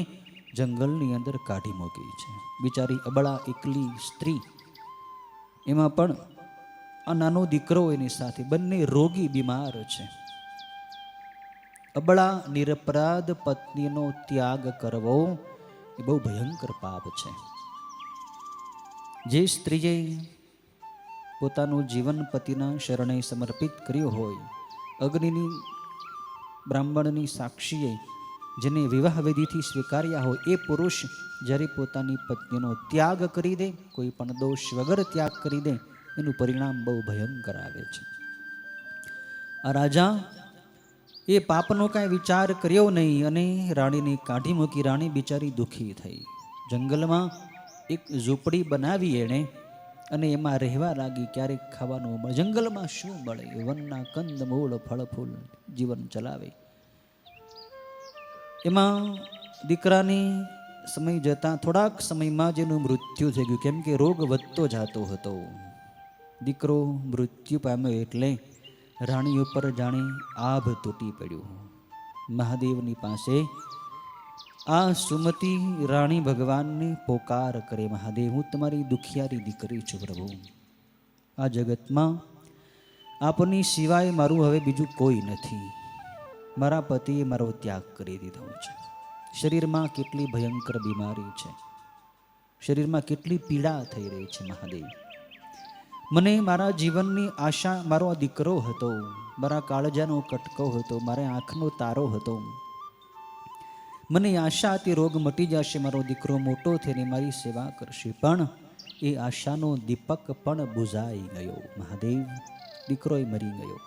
જંગલની અંદર કાઢી મૂકી છે. બિચારી અબળા એકલી સ્ત્રી, એમાં પણ આ નાનો દીકરો એની સાથે, બંને રોગી બીમાર છે. અબળા નિરપરાધ પત્નીનો ત્યાગ કરવો એ બહુ ભયંકર પાપ છે. જે સ્ત્રીએ પોતાનું જીવન પતિના શરણે સમર્પિત કર્યું હોય, અગ્નિની બ્રાહ્મણની સાક્ષીએ જેને વિવાહ વિધિથી સ્વીકાર્યા હોય, એ પુરુષ જ્યારે પોતાની પત્નીનો ત્યાગ કરી દે, કોઈ પણ દોષ વગર ત્યાગ કરી દે, એનું પરિણામ બહુ ભયંકર આવે છે. આ રાજા એ પાપનો કાંઈ વિચાર કર્યો નહીં અને રાણીને કાઢી મૂકી. રાણી બિચારી દુઃખી થઈ. જંગલમાં એક ઝૂંપડી બનાવી એણે અને એમાં રહેવા લાગી. ક્યારેક ખાવાનું મળે, જંગલમાં શું મળે, વનના કંદ મૂળ ફળ ફૂલ જીવન ચલાવે. એમાં દીકરાની સમય જતાં થોડાક સમયમાં જ એનું મૃત્યુ થઈ ગયું, કેમ કે રોગ વધતો જતો હતો. દીકરો મૃત્યુ પામ્યો એટલે રાણી ઉપર જાણે આભ તૂટી પડ્યું. મહાદેવની પાસે આ સુમતી રાણી ભગવાનને પોકાર કરે, મહાદેવ હું તમારી દુખિયારી દીકરી છું પ્રભુ, આ જગતમાં આપની સિવાય મારું હવે બીજું કોઈ નથી. મારા પતિએ મારો ત્યાગ કરી દીધો છે. શરીરમાં કેટલી ભયંકર બીમારી છે, શરીરમાં કેટલી પીડા થઈ રહી છે. મહાદેવ મને મારા જીવનની આશા, મારો આ દીકરો હતો, મારા કાળજાનો કટકો હતો, મારા આંખનો તારો હતો, મને આશા હતી રોગ મટી જશે, મારો દીકરો મોટો થઈને મારી સેવા કરશે, પણ એ આશાનો દીપક પણ બુઝાઈ ગયો. મહાદેવ દીકરો મરી ગયો,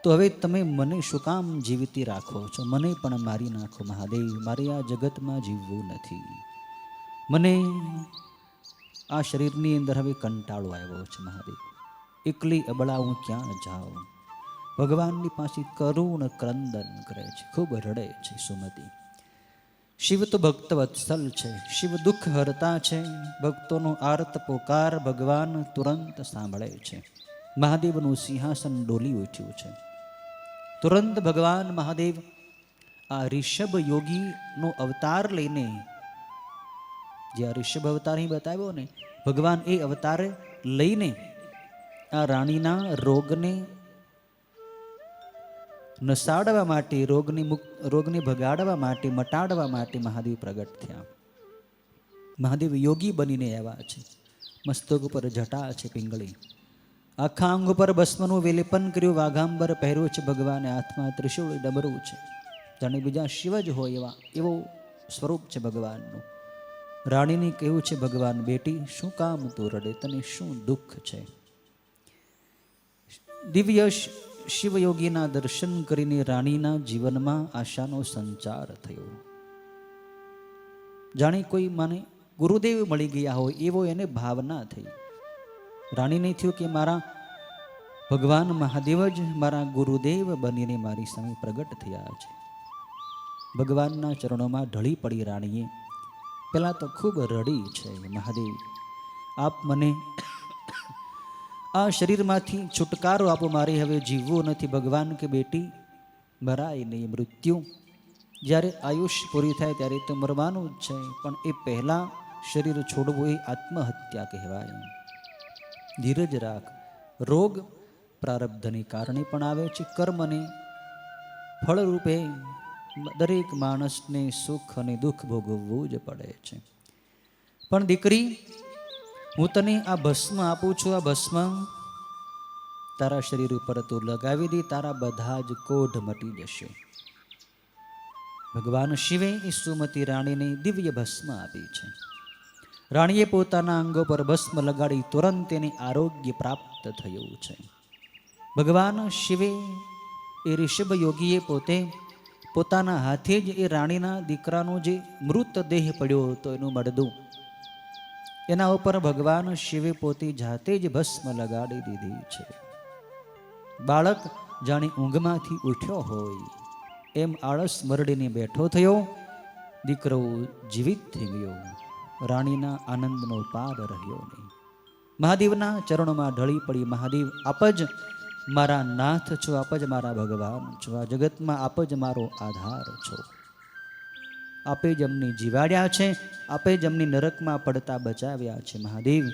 તો હવે તમે મને શું કામ જીવતી રાખો છો? મને પણ મારી નાખો મહાદેવ, મારે આ જગતમાં જીવવું નથી. મને આ શરીરની અંદર હવે કંટાળો આવ્યો છે મહાદેવ, એકલી અબળા હું ક્યાં જાઉં? ભગવાનની પાસે કરુણ ક્રંદન કરે છે, ખૂબ રડે છે સુમતી. શિવ તો ભક્ત વત્સલ છે, શિવ દુઃખ હરતા છે, ભક્તોનો આર્ત પોકાર ભગવાન તુરંત સાંભળે છે. મહાદેવનું સિંહાસન ડોલી ઉઠ્યું છે. તુરંત ભગવાન મહાદેવ આ ઋષભ યોગીનો અવતાર લઈને, જે આ ઋષભ અવતાર અહીં બતાવ્યો ને, ભગવાન એ અવતાર લઈને આ રાણીના રોગને નસાડવા માટે, રોગને ભગાડવા માટે, મટાડવા માટે મહાદેવ પ્રગટ થયા. મહાદેવ યોગી બનીને આવ્યા છે. મસ્તક ઉપર જટા છે પિંગળી, આખા અંગ પર ભસ્મનું વિલેપન કર્યું, વાઘાંબર પહેર્યો છે ભગવાને, હાથમાં ત્રિશૂળ ડમરું છે, જાણે બીજા શિવ જ હોય એવો સ્વરૂપ છે ભગવાનનું. રાણીને કહ્યું છે ભગવાન, બેટી શું કામ તું રડે, તને શું દુઃખ છે? દિવ્ય શિવયોગીના દર્શન કરીને રાણીના જીવનમાં આશાનો સંચાર થયો. જાણે કોઈ મને ગુરુદેવ મળી ગયા હોય એવો એને ભાવના થઈ. રાણીને થયું કે મારા ભગવાન મહાદેવ જ મારા ગુરુદેવ બનીને મારી સામે પ્રગટ થયા છે. ભગવાનના ચરણોમાં ઢળી પડી રાણીએ. પહેલાં તો ખૂબ રડી છે, મહાદેવ આપ મને આ શરીરમાંથી છુટકારો આપો, મારે હવે જીવવું નથી. ભગવાન કે બેટી મરાય નહીં, મૃત્યુ જ્યારે આયુષ પૂરી થાય ત્યારે તો મરવાનું જ છે, પણ એ પહેલાં શરીર છોડવું એ આત્મહત્યા કહેવાય. ધીરજ રાખ, રોગ પ્રારબ્ધને કારણે પણ આવે છે, કર્મને ફળરૂપે દરેક માણસને સુખ અને દુઃખ ભોગવવું જ પડે છે. પણ દીકરી હું તને આ ભસ્મ આપું છું, આ ભસ્મ તારા શરીર ઉપર તું લગાવી દે, તારા બધા જ કોઢ મટી જશે. ભગવાન શિવે એ સુમતી રાણીને દિવ્ય ભસ્મ આપી છે. રાણીએ પોતાના અંગો પર ભસ્મ લગાડી તુરંત તેને આરોગ્ય પ્રાપ્ત થયું છે. ભગવાન શિવે એ ઋષભ યોગીએ પોતે પોતાના હાથે જ એ રાણીના દીકરાનો જે મૃતદેહ પડ્યો હતો એનું મડદું એના ઉપર ભગવાન શિવે પોતે જાતે જ ભસ્મ લગાડી દીધી છે. બાળક જાણે ઊંઘમાંથી ઉઠ્યો હોય એમ આળસ મરડીને બેઠો થયો. દીકરો જીવિત થઈ ગયો. રાણીના આનંદનો પાર રહ્યો નહીં. મહાદેવના ચરણોમાં ઢળી પડી, મહાદેવ આપ જ મારા નાથ છો, આપ જ મારા ભગવાન છો, આ જગતમાં આપ જ મારો આધાર છો. આપે જ અમને જીવાડ્યા છે, આપે જ અમને નરકમાં પડતા બચાવ્યા છે. મહાદેવ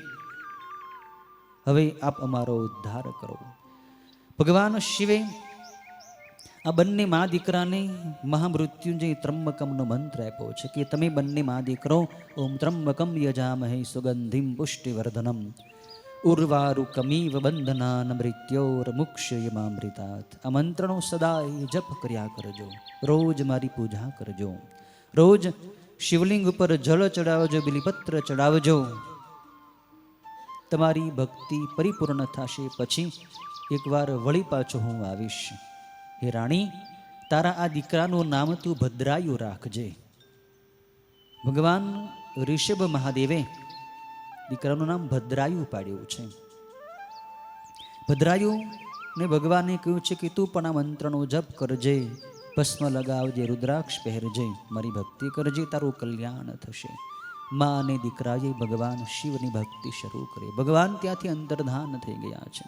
હવે આપ અમારો ઉદ્ધાર કરો. ભગવાન શિવે આ બંને મા દીકરાને મહામૃત્યુંજય ત્રંબકમનો મંત્ર આપ્યો છે કે તમે બંને મા દીકરો ઓમ ત્રંબકમ યજામહે સુગંધિમ પુષ્ટિવર્ધનમ ઉર્વારુકમીવ બંધનાન મૃત્યોર મુક્ષયમામૃતાત. આ મંત્રનો સદાય જપ કર્યા કરજો. રોજ મારી પૂજા કરજો. રોજ શિવલિંગ ઉપર જળ ચડાવજો, બિલીપત્ર ચડાવજો. તમારી ભક્તિ પરિપૂર્ણ થશે. પછી એકવાર વળી પાછો હું આવીશ. હે રાણી, તારા આ દીકરાનું નામ તું ભદ્રાયુ રાખજે. ભગવાન ઋષભ મહાદેવે દીકરાનું નામ ભદ્રાયુ પાડ્યું છે. ભદ્રાયુ ને ભગવાને કહ્યું છે કે તું પણ આ મંત્રનો જપ કરજે, ભસ્મ લગાવજે, રુદ્રાક્ષ પહેરજે, મારી ભક્તિ કરજે, તારું કલ્યાણ થશે. મા અને દીકરાએ ભગવાન શિવની ભક્તિ શરૂ કરી. ભગવાન ત્યાંથી અંતર્ધાન થઈ ગયા છે.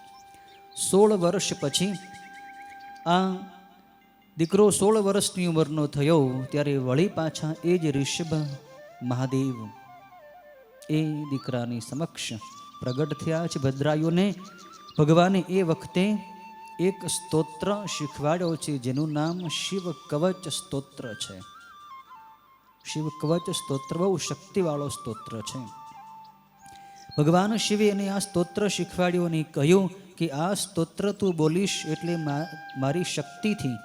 16 વર્ષ પછી આ દીકરો 16 વર્ષની ઉંમરનો થયો ત્યારે વળી પાછા એ જ ઋષભ મહાદેવ એ દીકરાની સમક્ષ પ્રગટ થયા છે. ભદ્રાયુને ભગવાને એ વખતે એક સ્તોત્ર શીખવાડ્યો છે જેનું નામ શિવ કવચ સ્તોત્ર છે. શિવ કવચ સ્તોત્ર બહુ શક્તિવાળો સ્તોત્ર છે. ભગવાન શિવે એને આ સ્તોત્ર શીખવાડ્યું અને કહ્યું કે આ સ્તોત્ર તું બોલીશ એટલે મારી શક્તિથી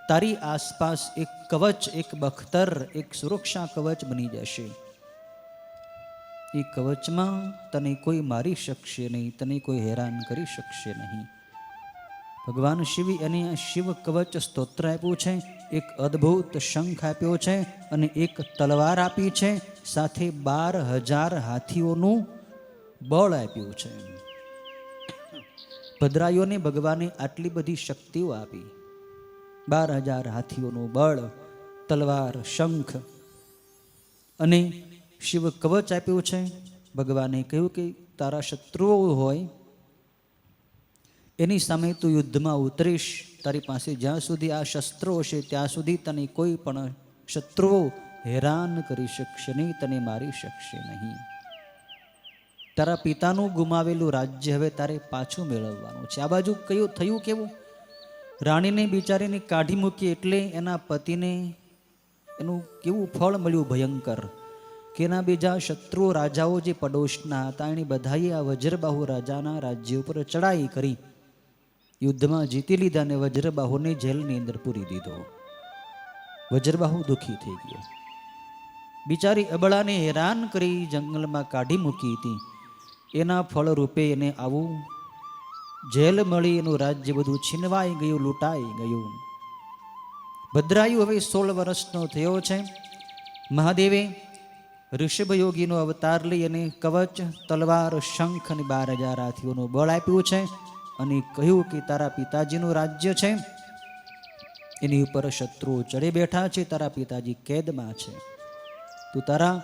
તારી આસપાસ એક કવચ, એક બખ્તર, એક સુરક્ષા કવચ બની જશે. એ કવચમાં તને કોઈ મારી શકશે નહીં, તને કોઈ હેરાન કરી શકશે નહીં. ભગવાન શિવે એને આ શિવ કવચ સ્તોત્ર આપ્યું છે. એક અદ્ભુત શંખ આપ્યો છે અને એક તલવાર આપી છે. સાથે 12,000 હાથીઓનું બળ આપ્યું છે. ભદ્રાયુને ભગવાને આટલી બધી શક્તિઓ આપી. 12,000 હાથીઓનું બળ, તલવાર, શંખ અને શિવ કવચ આપ્યું છે. ભગવાને કહ્યું કે તારા શત્રુઓ હોય એની સામે તું યુદ્ધમાં ઉતરીશ. તારી પાસે જ્યાં સુધી આ શસ્ત્રો હશે ત્યાં સુધી તને કોઈ પણ શત્રુઓ હેરાન કરી શકશે નહીં, તને મારી શકશે નહીં. તારા પિતાનું ગુમાવેલું રાજ્ય હવે તારે પાછું મેળવવાનું છે. આ બાજુ કયું થયું કેવું? રાણીને બિચારીને કાઢી મૂકી એટલે એના પતિને એનું કેવું ફળ મળ્યું ભયંકર કે એના બીજા શત્રુઓ રાજાઓ જે પડોશના હતા એણે બધાએ આ વજ્રબાહુ રાજાના રાજ્ય ઉપર ચડાઈ કરી, યુદ્ધમાં જીતી લીધા અને વજ્રબાહુને જેલની અંદર પૂરી દીધો. વજ્રબાહુ દુઃખી થઈ ગયો. બિચારી અબળાને હેરાન કરી જંગલમાં કાઢી મૂકી હતી, એના ફળ રૂપે એને આવું જેલ મળી, એનું રાજ્ય બધું છીનવાઈ ગયું, લૂંટાઈ ગયું. ભદ્રાયુ હવે 16 વર્ષનો થયો છે. મહાદેવે ઋષભ યોગીનો અવતાર લઈ અને કવચ, તલવાર, શંખ અને 12,000 હાથીઓનું બળ આપ્યું છે અને કહ્યું કે તારા પિતાજીનું રાજ્ય છે, એની ઉપર શત્રુઓ ચડે બેઠા છે, તારા પિતાજી કેદમાં છે. તું તારા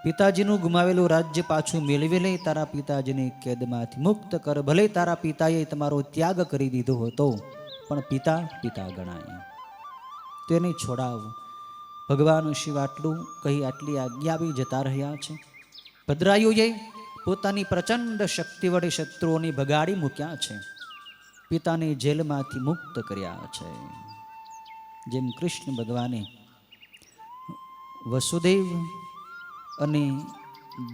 પિતાજીનું ગુમાવેલું રાજ્ય પાછું મેળવી લે, તારા પિતાજીને કેદમાંથી મુક્ત કર. ભલે તારા પિતાએ તમારો ત્યાગ કરી દીધો હતો પણ પિતા પિતા ગણાય, તેને છોડાવ. ભગવાન શિવ આટલું કહી આટલી આજ્ઞા આપી જતા રહ્યા છે. ભદ્રાયુએ પોતાની પ્રચંડ શક્તિ વડે શત્રુઓને ભગાડી મૂક્યા છે, પિતાને જેલમાંથી મુક્ત કર્યા છે. જેમ કૃષ્ણ ભગવાને વસુદેવ અને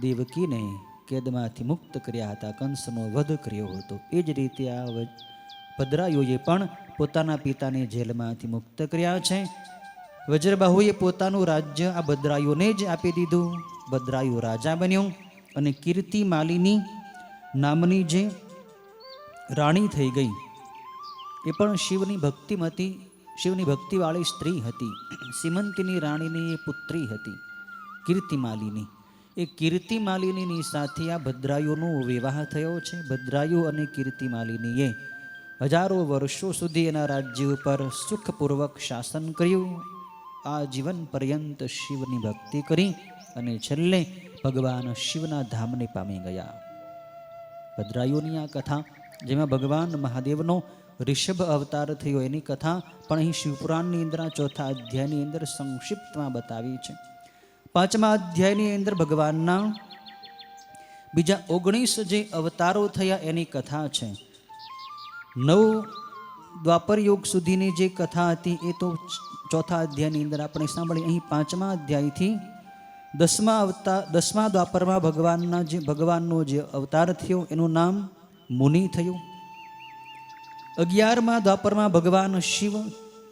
દેવકીને કેદમાંથી મુક્ત કર્યા હતા, કંસનો વધ કર્યો હતો, એ જ રીતે આ ભદ્રાયુએ પણ પોતાના પિતાને જેલમાંથી મુક્ત કર્યા છે. વજ્રબાહુએ પોતાનું રાજ્ય આ ભદ્રાયુને જ આપી દીધું. ભદ્રાયુ રાજા બન્યો અને કીર્તિ માલિની નામની જે રાણી થઈ ગઈ એ પણ શિવની ભક્તિમતી શિવની ભક્તિવાળી સ્ત્રી હતી. સીમંતીની રાણીની એ પુત્રી હતી કીર્તિમાલિની. એ કીર્તિમાલિનીની સાથે આ ભદ્રાયુનો વિવાહ થયો છે. ભદ્રાયુ અને કીર્તિમાલિનીએ હજારો વર્ષો સુધી એના રાજ્ય ઉપર સુખપૂર્વક શાસન કર્યું. આ જીવન પર્યંત શિવની ભક્તિ કરી અને છેલ્લે ભગવાન શિવના ધામને પામી ગયા. ભદ્રાયુની આ કથા, જેમાં ભગવાન મહાદેવનો ઋષભ અવતાર થયો, એની કથા પણ અહીં શિવપુરાણની અંદર 4થા અધ્યાયની અંદર સંક્ષિપ્તમાં બતાવી છે. 5મા અધ્યાયની અંદર ભગવાનના બીજા 19 જે અવતારો થયા એની કથા છે. 9 દ્વાપર યુગ સુધીની જે કથા હતી એ તો 4થા અધ્યાયની અંદર આપણે સાંભળી. અહીં 5મા અધ્યાયથી 10મા દ્વાપરમાં ભગવાનનો જે અવતાર થયો એનું નામ મુનિ થયું. 11મા દ્વાપરમાં ભગવાન શિવ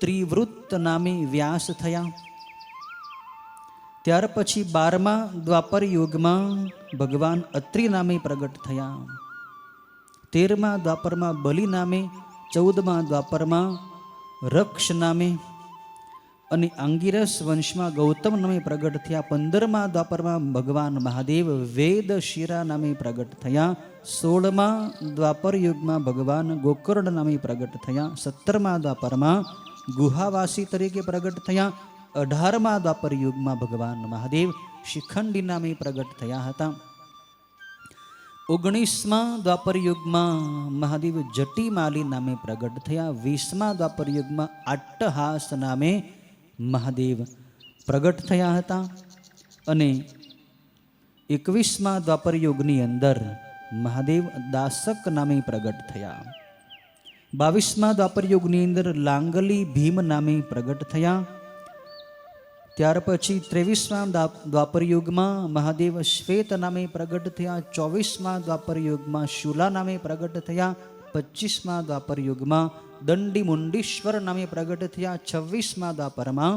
ત્રિવૃત્ત નામે વ્યાસ થયા. ત્યાર પછી 12મા દ્વાપર યુગમાં ભગવાન અત્રિ નામે પ્રગટ થયા. 13મા દ્વાપરમાં બલિ નામે, 14મા દ્વાપરમાં રક્ષ નામે અને આંગિરસ વંશમાં ગૌતમ નામે પ્રગટ થયા. 15મા દ્વાપરમાં ભગવાન મહાદેવ વેદ શિરા નામે પ્રગટ થયા. 16મા દ્વાપર યુગમાં ભગવાન ગોકર્ણ નામે પ્રગટ થયા. 17મા દ્વાપરમાં ગુહાવાસી તરીકે પ્રગટ થયા. 18મા દ્વાપર યુગમાં ભગવાન મહાદેવ શિખંડી નામે પ્રગટ થયા હતા. 19મા દ્વાપર યુગમાં મહાદેવ જટીમાલી નામે પ્રગટ થયા. 20મા દ્વાપર યુગમાં આટ્ટહાસ નામે મહાદેવ પ્રગટ થયા હતા. અને 21મા દ્વાપર યુગની અંદર મહાદેવ દાસક નામે પ્રગટ થયા. 22મા દ્વાપર યુગની અંદર લાંગલી ભીમ નામે પ્રગટ થયા. ત્યાર પછી 23મા દ્વાપર યુગમાં મહાદેવ શ્વેત નામે પ્રગટ થયા. 24મા દ્વાપર યુગમાં શુલા નામે પ્રગટ થયા. 25મા દ્વાપર યુગમાં દંડી મુંડીશ્વર નામે પ્રગટ થયા. 26મા દ્વાપરમાં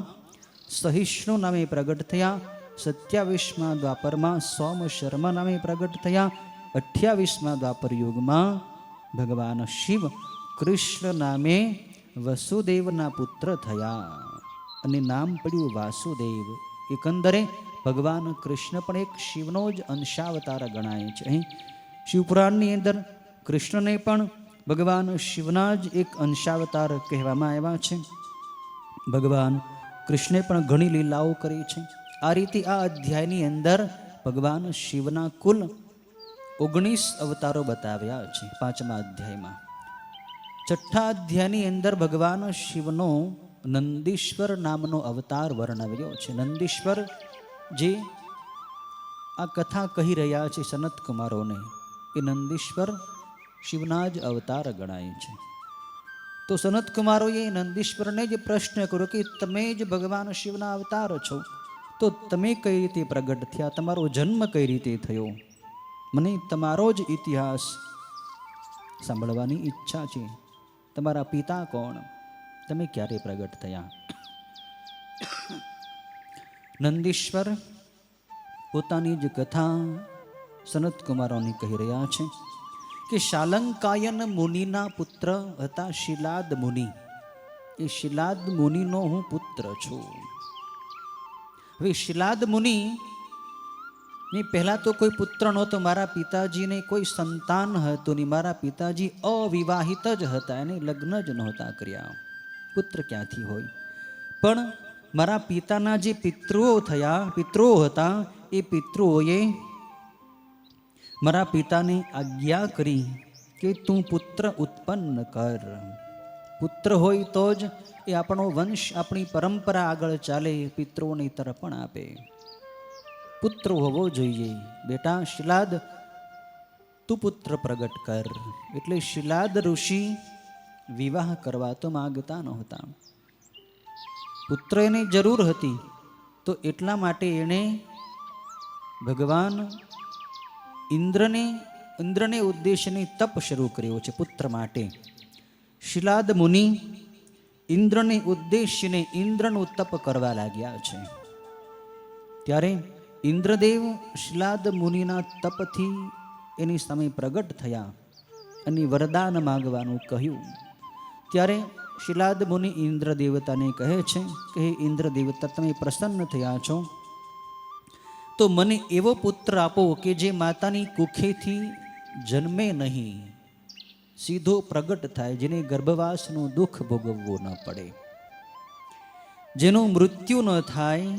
સહિષ્ણુ નામે પ્રગટ થયા. 27મા દ્વાપરમાં સોમ શર્મા નામે પ્રગટ થયા. 28મા દ્વાપર યુગમાં ભગવાન શિવ કૃષ્ણ નામે વસુદેવના પુત્ર થયા અને નામ પડ્યું વાસુદેવ. એકંદરે ભગવાન કૃષ્ણ પણ એક શિવનો જ અંશાવતાર ગણાય છે. અહીં શિવપુરાણની અંદર કૃષ્ણને પણ ભગવાન શિવના જ એક અંશાવતાર કહેવામાં આવ્યા છે. ભગવાન કૃષ્ણે પણ ઘણી લીલાઓ કરી છે. આ રીતે આ અધ્યાયની અંદર ભગવાન શિવના કુલ 19 અવતારો બતાવ્યા છે 5મા અધ્યાયમાં. 6ઠ્ઠા અધ્યાયની અંદર ભગવાન શિવનો નંદીશ્વર નામનો અવતાર વર્ણવ્યો છે. નંદીશ્વર જે આ કથા કહી રહ્યા છે સનત કુમારોને, એ નંદીશ્વર શિવના જ અવતાર ગણાય છે. તો સનત કુમારોએ નંદીશ્વરને જ પ્રશ્ન કર્યો કે તમે જ ભગવાન શિવના અવતાર છો, તો તમે કઈ રીતે પ્રગટ થયા, તમારો જન્મ કઈ રીતે થયો? મને તમારો જ ઇતિહાસ સાંભળવાની ઈચ્છા છે. તમારા પિતા કોણ, તમે ક્યારે પ્રગટ થયા? નંદીશ્વર પોતાની જ કથા સનત કુમારોને કહી રહ્યા છે કે શાલંકાયન મુનિના પુત્ર હતા શિલાદ મુનિ. એ શિલાદ મુનિનો હું પુત્ર છું. હવે શિલાદ મુનિ ને પહેલા તો કોઈ પુત્ર નહોતો, મારા પિતાજીને કોઈ સંતાન હતું નહીં. મારા પિતાજી અવિવાહિત જ હતા, એને લગ્ન જ નહોતા કર્યા. પુત્ર ક્યાંથી હોય? પણ મારા પિતાના જે પિતૃઓ હતા, એ પિતૃઓએ મારા પિતાને આજ્ઞા કરી કે તું પુત્ર ઉત્પન્ન કર. પુત્ર હોય તો જ એ આપણો વંશ, આપણી પરંપરા આગળ ચાલે, પિતૃઓને તર્પણ આપે. પુત્ર હોવો જોઈએ. બેટા શિલાદ, તું પુત્ર પ્રગટ કર. એટલે શિલાદ ઋષિ વિવાહ કરવા તો માગતા નહોતા. પુત્ર એને જરૂર હતી, તો એટલા માટે એણે ભગવાન ઇન્દ્રને ઉદ્દેશને તપ શરૂ કર્યો છે પુત્ર માટે. શિલાદ મુનિ ઇન્દ્રને ઉદ્દેશીને ઇન્દ્રનું તપ કરવા લાગ્યા છે. ત્યારે ઇન્દ્રદેવ શિલાદ મુનિના તપથી એની સામે પ્રગટ થયા અને વરદાન માંગવાનું કહ્યું. ત્યારે શિલાદ મુનિ ઇન્દ્ર દેવતાને કહે છે કે હે ઇન્દ્ર દેવતા, તમે પ્રસન્ન થયા છો તો મને એવો પુત્ર આપો કે જે માતાની કુખેથી જન્મે નહીં, સીધો પ્રગટ થાય, જેને ગર્ભવાસનું દુઃખ ભોગવવું ન પડે, જેનું મૃત્યુ ન થાય,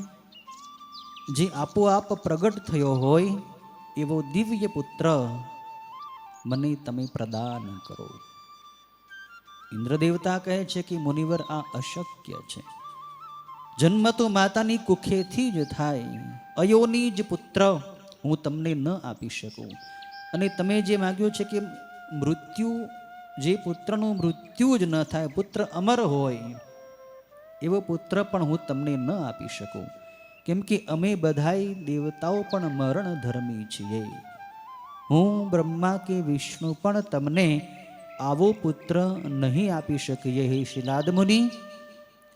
જે આપોઆપ પ્રગટ થયો હોય એવો દિવ્ય પુત્ર મને તમે પ્રદાન કરો. ઇન્દ્ર દેવતા કહે છે કે મુનિવર, આ અશક્ય છે. જન્મ તો માતાની કુખેથી જ થાય, અયોની જ પુત્ર હું તમને ન આપી શકું. અને તમે જે માગ્યું છે કે મૃત્યુ, જે પુત્રનું મૃત્યુ જ ન થાય, પુત્ર અમર હોય, એવો પુત્ર પણ હું તમને ન આપી શકું, કેમ કે અમે બધાય દેવતાઓ પણ મરણ ધર્મી છીએ. હું બ્રહ્મા કે વિષ્ણુ પણ તમને આવો પુત્ર નહીં આપી શકીએ. હે શિલાદ મુનિ,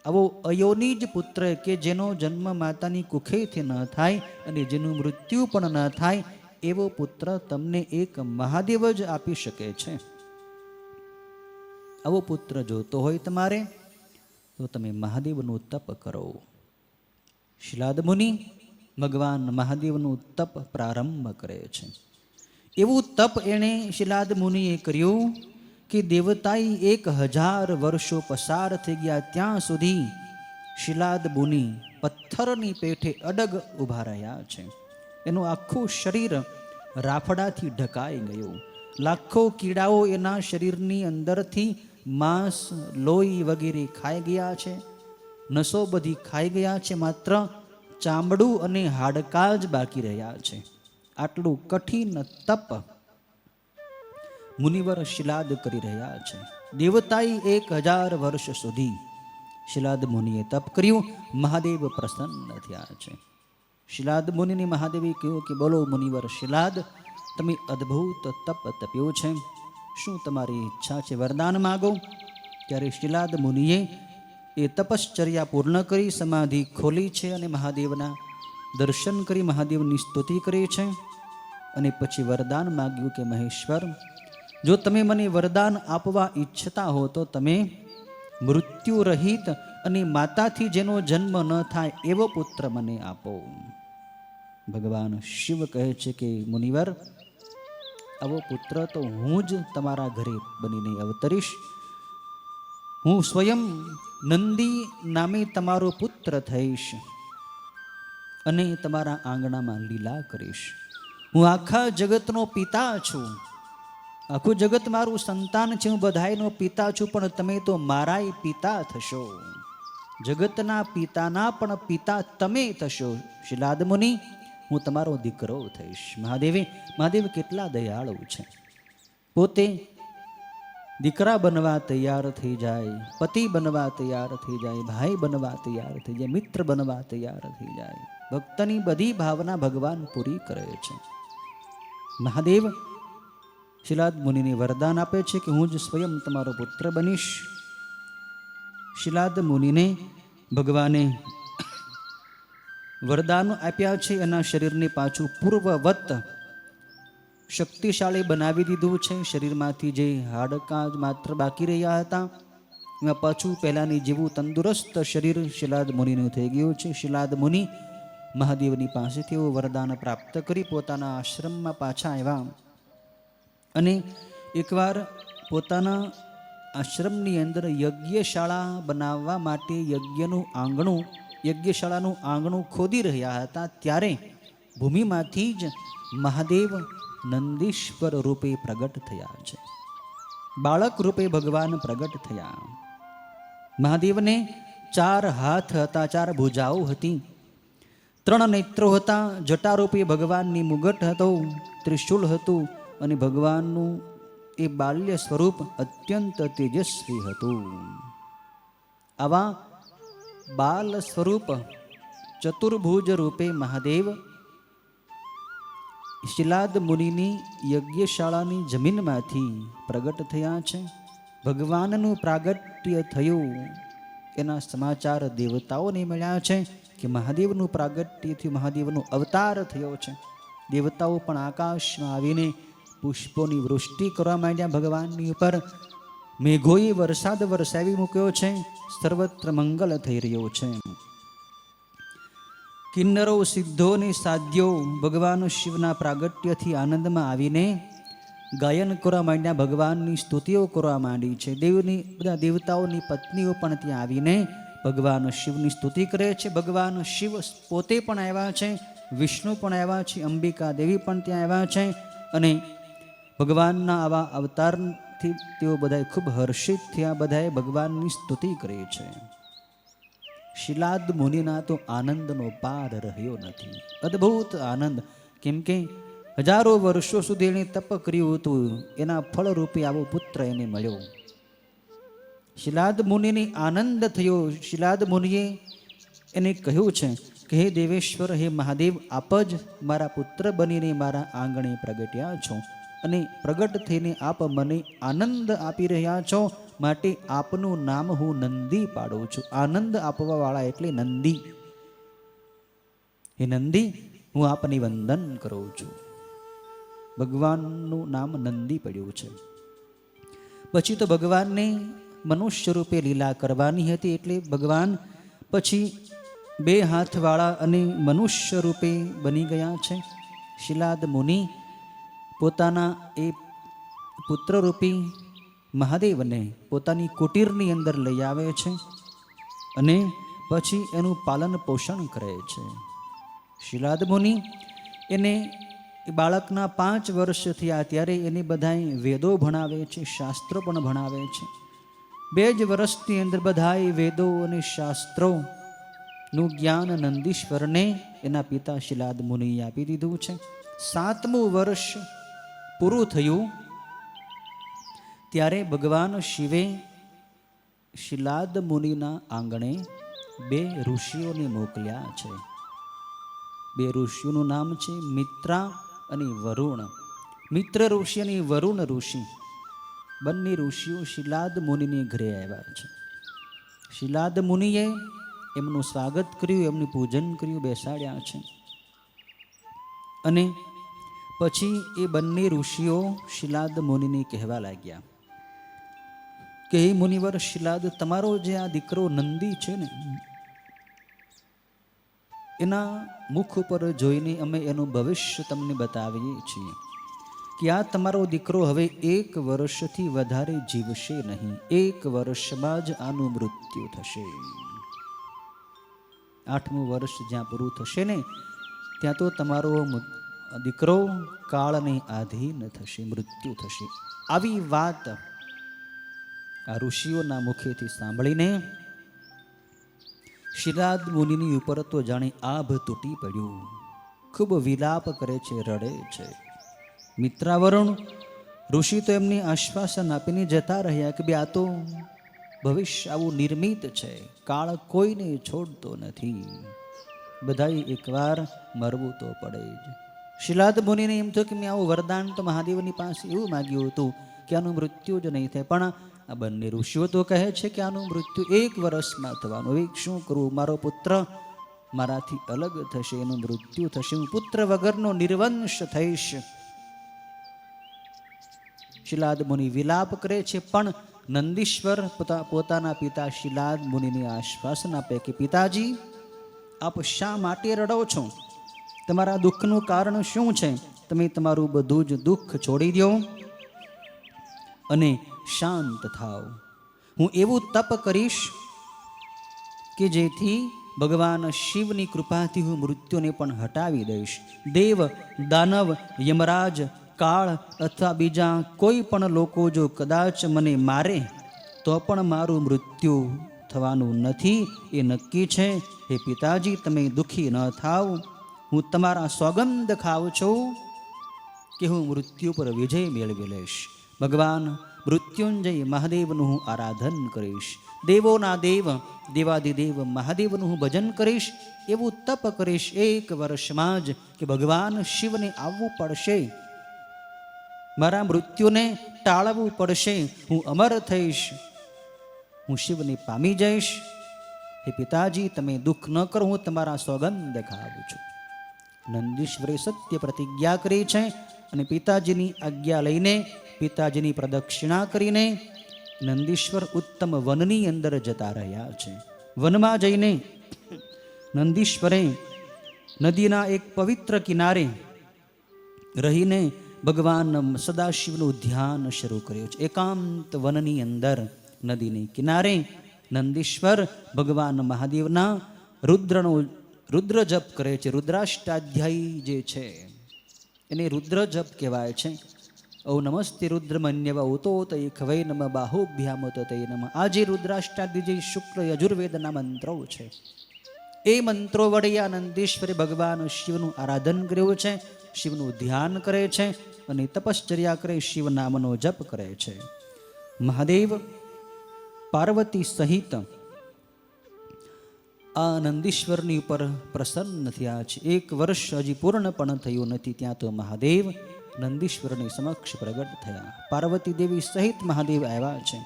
આવો અયોની જ પુત્ર કે જેનો જન્મ માતાની કુખેથી ન થાય અને જેનું મૃત્યુ પણ ન થાય, એવો પુત્ર તમને એક મહાદેવ જ આપી શકે છે. આવો પુત્ર જોતો હોય તમારે તો તમે મહાદેવનું તપ કરો. શિલાદ મુનિ ભગવાન મહાદેવનું તપ પ્રારંભ કરે છે. એવું તપ એણે શિલાદ મુનિએ કર્યું કે દેવતાએ 1000 વર્ષો પસાર થઈ ગયા, ત્યાં સુધી શિલાદ મુનિ પથ્થરની પેઠે અડગ ઊભા રહ્યા છે. એનું આખું શરીર રાફડાથી ઢકાઈ ગયું. લાખો કીડાઓ એના શરીરની અંદરથી માંસ, લોહી વગેરે ખાઈ ગયા છે. નસો બધી ખાઈ ગયા છે. માત્ર ચામડું અને હાડકા જ બાકી રહ્યા છે. આટલું કઠિન તપ મુનિવર શિલાદ કરી રહ્યા છે. દેવતાએ 1000 વર્ષ સુધી શિલાદ મુનિએ તપ કર્યું. મહાદેવ પ્રસન્ન થયા છે. શિલાદ મુનિને મહાદેવે કહ્યું કે બોલો મુનિવર શિલાદ, તમે અદ્ભુત તપ તપ્યું છે, શું તમારી ઈચ્છા છે? વરદાન માગો. ત્યારે શિલાદ મુનિએ એ તપશ્ચર્યા પૂર્ણ કરી સમાધિ ખોલી છે અને મહાદેવના દર્શન કરી મહાદેવની સ્તુતિ કરી છે. અને પછી વરદાન માગ્યું કે મહેશ્વર, જો તમે મને વરદાન આપવા ઈચ્છતા હો તો તમે મૃત્યુ રહિત અને માતાથી જેનો જન્મ ન થાય એવો પુત્ર મને આપો. ભગવાન શિવ કહે છે કે મુનિવર, આવો પુત્ર તો હું જ તમારા ઘરે બનીને અવતરીશ. હું સ્વયં નંદી નામે તમારો પુત્ર થઈશ અને તમારા આંગણામાં લીલા કરીશ. હું આખા જગતનો પિતા છું. આખું જગત મારું સંતાન છે. હું બધાયનો પિતા છું, પણ તમે તો મારાય પિતા થશો. જગતના પિતાના પણ પિતા તમે થશો. શિલાદ મુનિ, હું તમારો દીકરો થઈશ. મહાદેવ કેટલા દયાળુ છે. પોતે દીકરા બનવા તૈયાર થઈ જાય, પતિ બનવા તૈયાર થઈ જાય, ભાઈ બનવા તૈયાર થઈ જાય, મિત્ર બનવા તૈયાર થઈ જાય. ભક્તની બધી ભાવના ભગવાન પૂરી કરે છે. મહાદેવ શિલાદ મુનિને વરદાન આપે છે કે હું જ સ્વયં તમારો પુત્ર બનીશ. શિલાદ મુનિને ભગવાને વરદાન આપ્યા છે. એના શરીરને પાછું પૂર્વવત શક્તિશાળી બનાવી દીધું છે. શરીરમાંથી જે હાડકાં માત્ર બાકી રહ્યા હતા એમાં પાછું પહેલાંની જેવું તંદુરસ્ત શરીર શિલાદ મુનિનું થઈ ગયું છે. શિલાદ મુનિ મહાદેવની પાસેથી એવું વરદાન પ્રાપ્ત કરી પોતાના આશ્રમમાં પાછા આવ્યા અને એકવાર પોતાના આશ્રમની અંદર યજ્ઞશાળા બનાવવા માટે યજ્ઞશાળાનું આંગણું ખોદી રહ્યા હતા. ત્યારે ભૂમિમાંથી જ મહાદેવ નંદીશ્વર રૂપે પ્રગટ થયા છે. બાળક રૂપે ભગવાન પ્રગટ થયા. મહાદેવને 4 હાથ હતા, 4 ભુજાઓ હતી, 3 નેત્રો હતા, જટારૂપી ભગવાનની મુગટ હતો, ત્રિશુલ હતું અને ભગવાનનું એ બાલ્ય સ્વરૂપ અત્યંત તેજસ્વી હતું. આવા બાલ સ્વરૂપ ચતુર્ભુજ રૂપે મહાદેવ શિલાદ મુનિની યજ્ઞશાળાની જમીનમાંથી પ્રગટ થયા છે. ભગવાનનું પ્રાગટ્ય થયું એના સમાચાર દેવતાઓને મળ્યા છે કે મહાદેવનું પ્રાગટ્ય થયું, મહાદેવનો અવતાર થયો છે. દેવતાઓ પણ આકાશમાં આવીને પુષ્પોની વૃષ્ટિ કરવા માંડ્યા ભગવાનની ઉપર. મેઘોએ વરસાદ વરસાવી મૂક્યો છે, સર્વત્ર મંગલ થઈ રહ્યો છે. કિન્નરો સિદ્ધો ને સાધ્યો ભગવાન શિવના પ્રાગટ્યથી આનંદમાં આવીને ગાયન કરવા માંડ્યા, ભગવાનની સ્તુતિઓ કરવા માંડી છે. બધા દેવતાઓની પત્નીઓ પણ ત્યાં આવીને ભગવાન શિવની સ્તુતિ કરે છે. ભગવાન શિવ પોતે પણ આવ્યા છે, વિષ્ણુ પણ આવ્યા છે, અંબિકા દેવી પણ ત્યાં આવ્યા છે. અને ભગવાનના આવા અવતારથી તેઓ બધાએ ખૂબ હર્ષિત થયા. બધાએ ભગવાનની સ્તુતિ કરી છે. શિલાદ મુનિના તો આનંદનો પાર રહ્યો નથી. અદ્ભુત આનંદ, કેમ કે હજારો વર્ષો સુધી એણે તપ કર્યું હતું, એના ફળરૂપે આવો પુત્ર એને મળ્યો. શિલાદ મુનિને આનંદ થયો. શિલાદ મુનિએ એને કહ્યું છે કે હે દેવેશ્વર, હે મહાદેવ, આપ જ મારા પુત્ર બનીને મારા આંગણે પ્રગટ્યા છો અને પ્રગટ થઈને આપ મને આનંદ આપી રહ્યા છો, માટે આપનું નામ હું નંદી પાડું છું. આનંદ આપવા વાળા એટલે નંદી. હે નંદી, હું આપને વંદન કરું છું. ભગવાનનું નામ નંદી પડ્યું છે. પછી તો ભગવાનને મનુષ્ય રૂપે લીલા કરવાની હતી, એટલે ભગવાન પછી 2 હાથવાળા અને મનુષ્ય રૂપે બની ગયા છે. શિલાદ મુનિ પોતાના એ પુત્રરૂપી મહાદેવને પોતાની કુટીરની અંદર લઈ આવે છે અને પછી એનું પાલન પોષણ કરે છે. શિલાદ મુનિ એને બાળકના 5 વર્ષ થયા ત્યારે એને બધાએ વેદો ભણાવે છે, શાસ્ત્રો પણ ભણાવે છે. 2 જ વર્ષની અંદર બધાએ વેદો અને શાસ્ત્રોનું જ્ઞાન નંદીશ્વરને એના પિતા શિલાદ મુનિએ આપી દીધું છે. 7મું વર્ષ પૂરું થયું ત્યારે ભગવાન શિવે શિલાદ મુનિના આંગણે 2 ઋષિઓને મોકલ્યા છે. 2 ઋષિઓનું નામ છે મિત્રા અને વરુણ. મિત્ર ઋષિ અને વરુણ ઋષિ, બંને ઋષિઓ શિલાદ મુનિને ઘરે આવ્યા છે. શિલાદ મુનિએ એમનું સ્વાગત કર્યું, એમનું પૂજન કર્યું, બેસાડ્યા છે. અને પછી એ બંને ઋષિઓ શિલાદ મુનિને કહેવા લાગ્યા કે હે મુનિવર શિલાદ, તમારો જે આ દીકરો નંદી છે ને, એના મુખ ઉપર જોઈને અમે એનું ભવિષ્ય તમને બતાવીએ છીએ કે આ તમારો દીકરો હવે 1 વર્ષથી વધારે જીવશે નહીં. 1 વર્ષમાં જ આનું મૃત્યુ થશે. 8મું વર્ષ જ્યાં પૂરું થશે ને, ત્યાં તો તમારો દીકરો કાળને આધીન થશે, મૃત્યુ થશે. આવી વાત આ ઋષિઓના મુખેથી સાંભળીને શિલાદ મુનિની ઉપર તો જાણે આભ તૂટી પડ્યું. ખૂબ વિલાપ કરે છે, રડે છે. મિત્રાવરુણ ઋષિ તો એમને આશ્વાસન આપીને જતા રહ્યા કે આ તો ભવિષ્ય આવું નિર્મિત છે, કાળ કોઈને છોડતો નથી, બધાએ એકવાર મરવું તો પડે જ. શિલાદ મુનિને એમ થયું કે મેં આવું વરદાન તો મહાદેવની પાસે એવું માગ્યું હતું કે આનું મૃત્યુ જ નહીં થાય, પણ આ બંને ઋષિઓ તો કહે છે કે આનું મૃત્યુ 1 વર્ષમાં થવાનું. હવે શું કરું? મારો પુત્ર મારાથી અલગ થશે, એનું મૃત્યુ થશે, હું પુત્ર વગરનો નિર્વંશ થઈશ. શિલાદ મુનિ વિલાપ કરે છે, પણ નંદીશ્વર પોતાના પિતા શિલાદ મુનિને આશ્વાસન આપે કે પિતાજી, આપ શા માટે રડો છો? તમારા દુઃખનું કારણ શું છે? તમે તમારું બધું જ દુઃખ છોડી દો અને શાંત થાઓ. હું એવું તપ કરીશ કે જેથી ભગવાન શિવની કૃપાથી હું મૃત્યુને પણ હટાવી દઈશ. દેવ, દાનવ, યમરાજ, કાળ અથવા બીજા કોઈ પણ લોકો જો કદાચ મને મારે તો પણ મારું મૃત્યુ થવાનું નથી, એ નક્કી છે. હે પિતાજી, તમે દુઃખી ન થાવ. હું તમારા સોગંદ ખાઉં છું કે હું મૃત્યુ પર વિજય મેળવી લઈશ. ભગવાન મૃત્યુંજય મહાદેવનું હું આરાધન કરીશ. દેવોના દેવ દેવાદિદેવ મહાદેવનું હું ભજન કરીશ. એવું તપ કરીશ 1 વર્ષમાં જ કે ભગવાન શિવને આવવું પડશે, મારા મૃત્યુને ટાળવું પડશે, હું અમર થઈશ, હું શિવને પામી જઈશ. હે પિતાજી, તમે દુઃખ ન કરો, હું તમારા સોગંદ ખાવું છું. નંદીશ્વરે સત્ય પ્રતિજ્ઞા કરી છે અને પિતાજીની આજ્ઞા લઈને, પિતાજીની પ્રદક્ષિણા કરીને નંદીશ્વર ઉત્તમ વનની અંદર જતા રહ્યા છે. વનમાં જઈને નંદીશ્વરે નદીના એક પવિત્ર કિનારે રહીને ભગવાન સદાશિવનું ધ્યાન શરૂ કર્યું છે. એકાંત વનની અંદર નદીની કિનારે નંદીશ્વર ભગવાન મહાદેવના રુદ્ર જપ કરે છે. રુદ્રાષ્ટાધ્યાયી જે છે એને રુદ્ર જપ કહેવાય છે. ઓ નમસ્તે રુદ્રમન્યવ ઉતોત ખવૈ નમ બાહુભ્યામત તે નમ. આ જે રુદ્રાષ્ટાધ્યાયી શુક્લ યજુર્વેદના મંત્રો છે એ મંત્રો વડે આ નંદીશ્વરે ભગવાન શિવનું આરાધન કર્યું છે, શિવનું ધ્યાન કરે છે અને તપશ્ચર્યા કરે, શિવ નામનો જપ કરે છે. મહાદેવ પાર્વતી સહિત આ નંદીશ્વરની ઉપર પ્રસન્ન થયા છે. 1 વર્ષ હજી પૂર્ણ પણ થયું નથી ત્યાં તો મહાદેવ નંદીશ્વરની સમક્ષ પ્રગટ થયા. પાર્વતી દેવી સહિત મહાદેવ આવ્યા છે.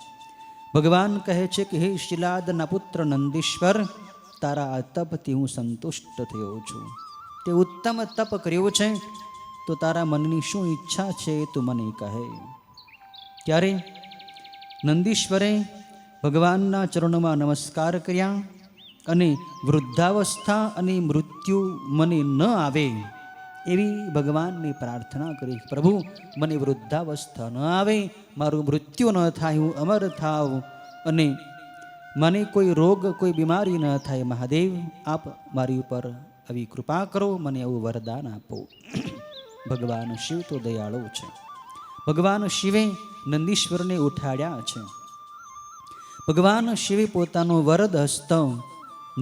ભગવાન કહે છે કે હે શિલાદના પુત્ર નંદીશ્વર, તારા આ તપથી હું સંતુષ્ટ થયો છું. તે ઉત્તમ તપ કર્યું છે, તો તારા મનની શું ઈચ્છા છે એ તું મને કહે. ત્યારે નંદીશ્વરે ભગવાનના ચરણોમાં નમસ્કાર કર્યા અને વૃદ્ધાવસ્થા અને મૃત્યુ મને ન આવે એવી ભગવાનની પ્રાર્થના કરી. પ્રભુ, મને વૃદ્ધાવસ્થા ન આવે, મારું મૃત્યુ ન થાય, હું અમર થાવ અને મને કોઈ રોગ, કોઈ બીમારી ન થાય. મહાદેવ, આપ મારી ઉપર આવી કૃપા કરો, મને આવું વરદાન આપો. ભગવાન શિવ તો દયાળુ છે. ભગવાન શિવે નંદીશ્વરને ઉઠાડ્યા છે. ભગવાન શિવે પોતાનો વરદ હસ્ત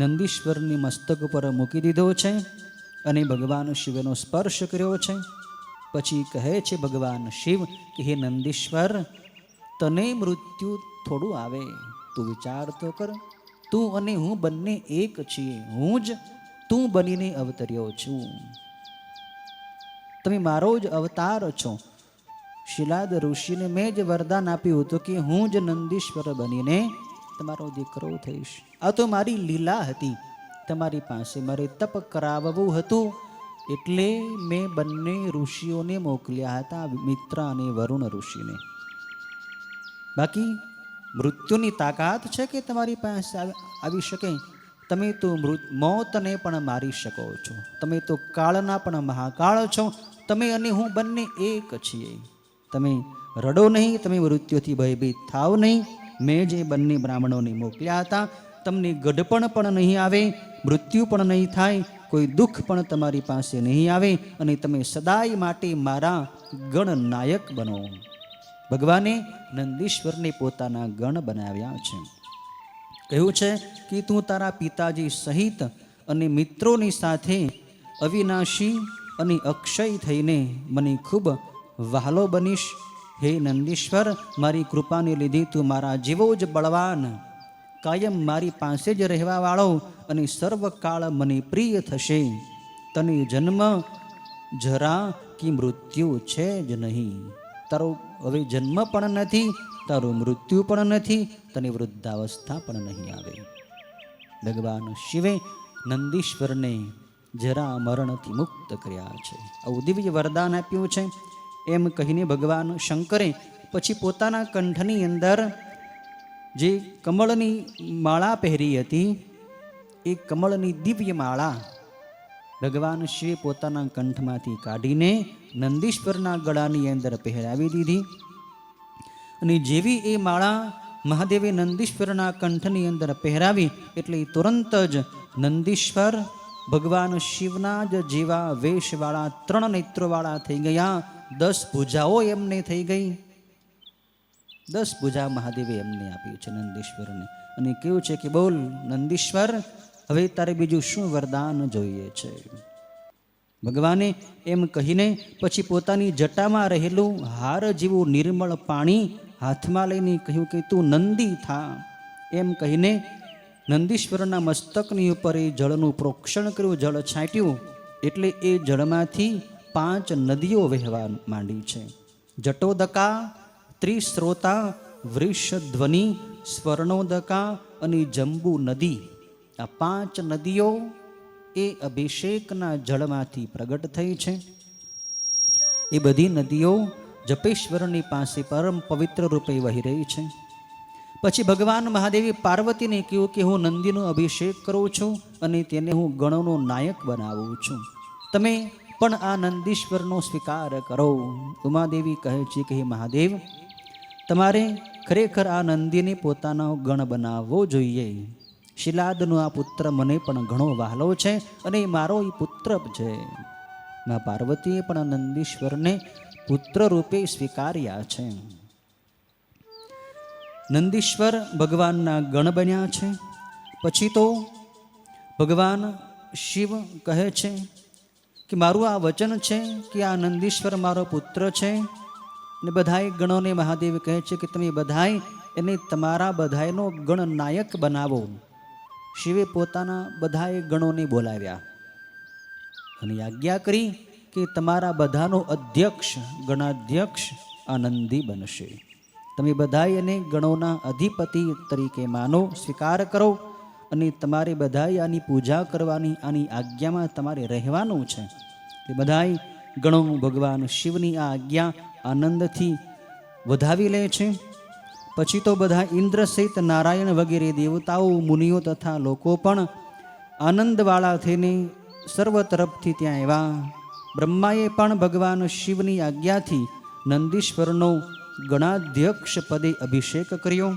નંદીશ્વરની મસ્તક પર મૂકી દીધો છે અને ભગવાન શિવનો સ્પર્શ કર્યો છે. પછી કહે છે ભગવાન શિવ કે હે નંદીશ્વર, તને મૃત્યુ થોડું આવે, તું વિચાર તો કર. તું અને હું બંને એક છીએ. હું જ તું બનીને અવતર્યો છું. તમે મારો જ અવતાર છો. શિલાદ ઋષિને મેં જ વરદાન આપ્યું હતું કે હું જ નંદીશ્વર બનીને તમારો દીકરો થઈશ. આ તો મારી લીલા હતી. તમારી પાસે મારે તપ કરાવવું હતું એટલે મેં બંને ઋષિઓને મોકલ્યા હતા, મિત્ર અને વરુણ ઋષિને. બાકી મૃત્યુની તાકાત છે કે તમારી પાસે આવી શકે? તમે તો મોતને પણ મારી શકો છો. તમે તો કાળના પણ મહાકાળ છો. તમે અને હું બંને એક છીએ. તમે રડો નહીં, તમે મૃત્યુથી ભયભીત થાવ નહીં. મેં જે બંને બ્રાહ્મણોને મોકલ્યા હતા, તમને ગઢપણ પણ નહીં આવે, મૃત્યુ પણ નહીં થાય, કોઈ દુઃખ પણ તમારી પાસે નહીં આવે અને તમે સદાય માટે મારા ગણનાયક બનો. ભગવાને નંદીશ્વરને પોતાના ગણ બનાવ્યા છે. કહ્યું છે કે તું તારા પિતાજી સહિત અને મિત્રોની સાથે અવિનાશી અને અક્ષય થઈને મને ખૂબ વહાલો બનીશ. હે નંદીશ્વર, મારી કૃપાને લીધે તું મારા જેવો જ બળવાન, કાયમ મારી પાસે જ રહેવાવાળો અને સર્વકાળ મને પ્રિય થશે. તને જન્મ, જરા કે મૃત્યુ છે જ નહીં. તારો હવે જન્મ પણ નથી, તારું મૃત્યુ પણ નથી, તને વૃદ્ધાવસ્થા પણ નહીં આવે. ભગવાન શિવે નંદીશ્વરને જરા મરણથી મુક્ત કર્યા છે. આવું દિવ્ય વરદાન આપ્યું છે. એમ કહીને ભગવાન શંકરે પછી પોતાના કંઠની અંદર જે કમળની માળા પહેરી હતી, એ કમળની દિવ્ય માળા ભગવાન શિવે પોતાના કંઠમાંથી કાઢીને નંદીશ્વરના ગળાની અંદર પહેરાવી દીધી. અને જેવી એ માળા મહાદેવે નંદીશ્વરના કંઠની અંદર પહેરાવી એટલે તુરંત જ નંદીશ્વર ભગવાન શિવના જ જેવા વેશવાળા, 3 નેત્રોવાળા થઈ ગયા. 10 ભુજાઓ એમને થઈ ગઈ. 10 ભુજા મહાદેવે એમને આપી છે નંદીશ્વરને. અને કેવું છે કે બોલ નંદીશ્વર, હવે તારે બીજું શું વરદાન જોઈએ છે? ભગવાને એમ કહીને પછી પોતાની જટામાં રહેલું હાર જેવું નિર્મળ પાણી હાથમાં લઈને કહ્યું કે તું નંદી થા. એમ કહીને નંદીશ્વરના મસ્તકની ઉપર એ જળનું પ્રોક્ષણ કર્યું, જળ છાંટ્યું એટલે એ જળમાંથી 5 નદીઓ વહેવા માંડી છે. જટોદકા, ત્રિસ્રોતા, વૃષધ્વનિ, સ્વર્ણોદકા અને જંબુ નદી. આ 5 નદીઓ એ અભિષેકના જળમાંથી પ્રગટ થઈ છે. એ બધી નદીઓ જપેશ્વરની પાસે પરમ પવિત્ર રૂપે વહી રહી છે. પછી ભગવાન મહાદેવી પાર્વતીને કહ્યું કે હું નંદીનો અભિષેક કરું છું અને તેને હું ગણોનો નાયક બનાવું છું, તમે પણ આ નંદીશ્વરનો સ્વીકાર કરો. ઉમાદેવી કહે છે કે હે મહાદેવ, તમારે ખરેખર આ નંદીને પોતાનો ગણ બનાવવો જોઈએ. શિલાદનો આ પુત્ર મને પણ ઘણો વહાલો છે અને મારો એ પુત્ર છે. મા પાર્વતીએ પણ નંદીશ્વરને પુત્ર રૂપે સ્વીકાર્યા છે. નંદીશ્વર ભગવાનના ગણ બન્યા છે. પછી તો ભગવાન શિવ કહે છે કે મારું આ વચન છે કે આ નંદીશ્વર મારો પુત્ર છે. ને બધાએ ગણોને મહાદેવ કહે છે કે તમે બધાએ એને તમારા બધાયનો ગણ નાયક બનાવો. શિવે પોતાના બધાએ ગણોને બોલાવ્યા અને આજ્ઞા કરી કે તમારા બધાનો અધ્યક્ષ ગણાધ્યક્ષ આ નંદી બનશે. તમે બધાએ એને ગણોના અધિપતિ તરીકે માનો, સ્વીકાર કરો અને તમારે બધાએ આની પૂજા કરવાની, આની આજ્ઞામાં તમારે રહેવાનું છે. તે બધાએ ગણો ભગવાન શિવની આ આજ્ઞા આનંદથી વધાવી લે છે. પછી તો બધા ઇન્દ્ર સહિત નારાયણ વગેરે દેવતાઓ, મુનિઓ તથા લોકો પણ આનંદવાળા થઈને સર્વ તરફથી ત્યાં આવ્યા. બ્રહ્માએ પણ ભગવાન શિવની આજ્ઞાથી નંદીશ્વરનો ગણાધ્યક્ષ પદે અભિષેક કર્યો.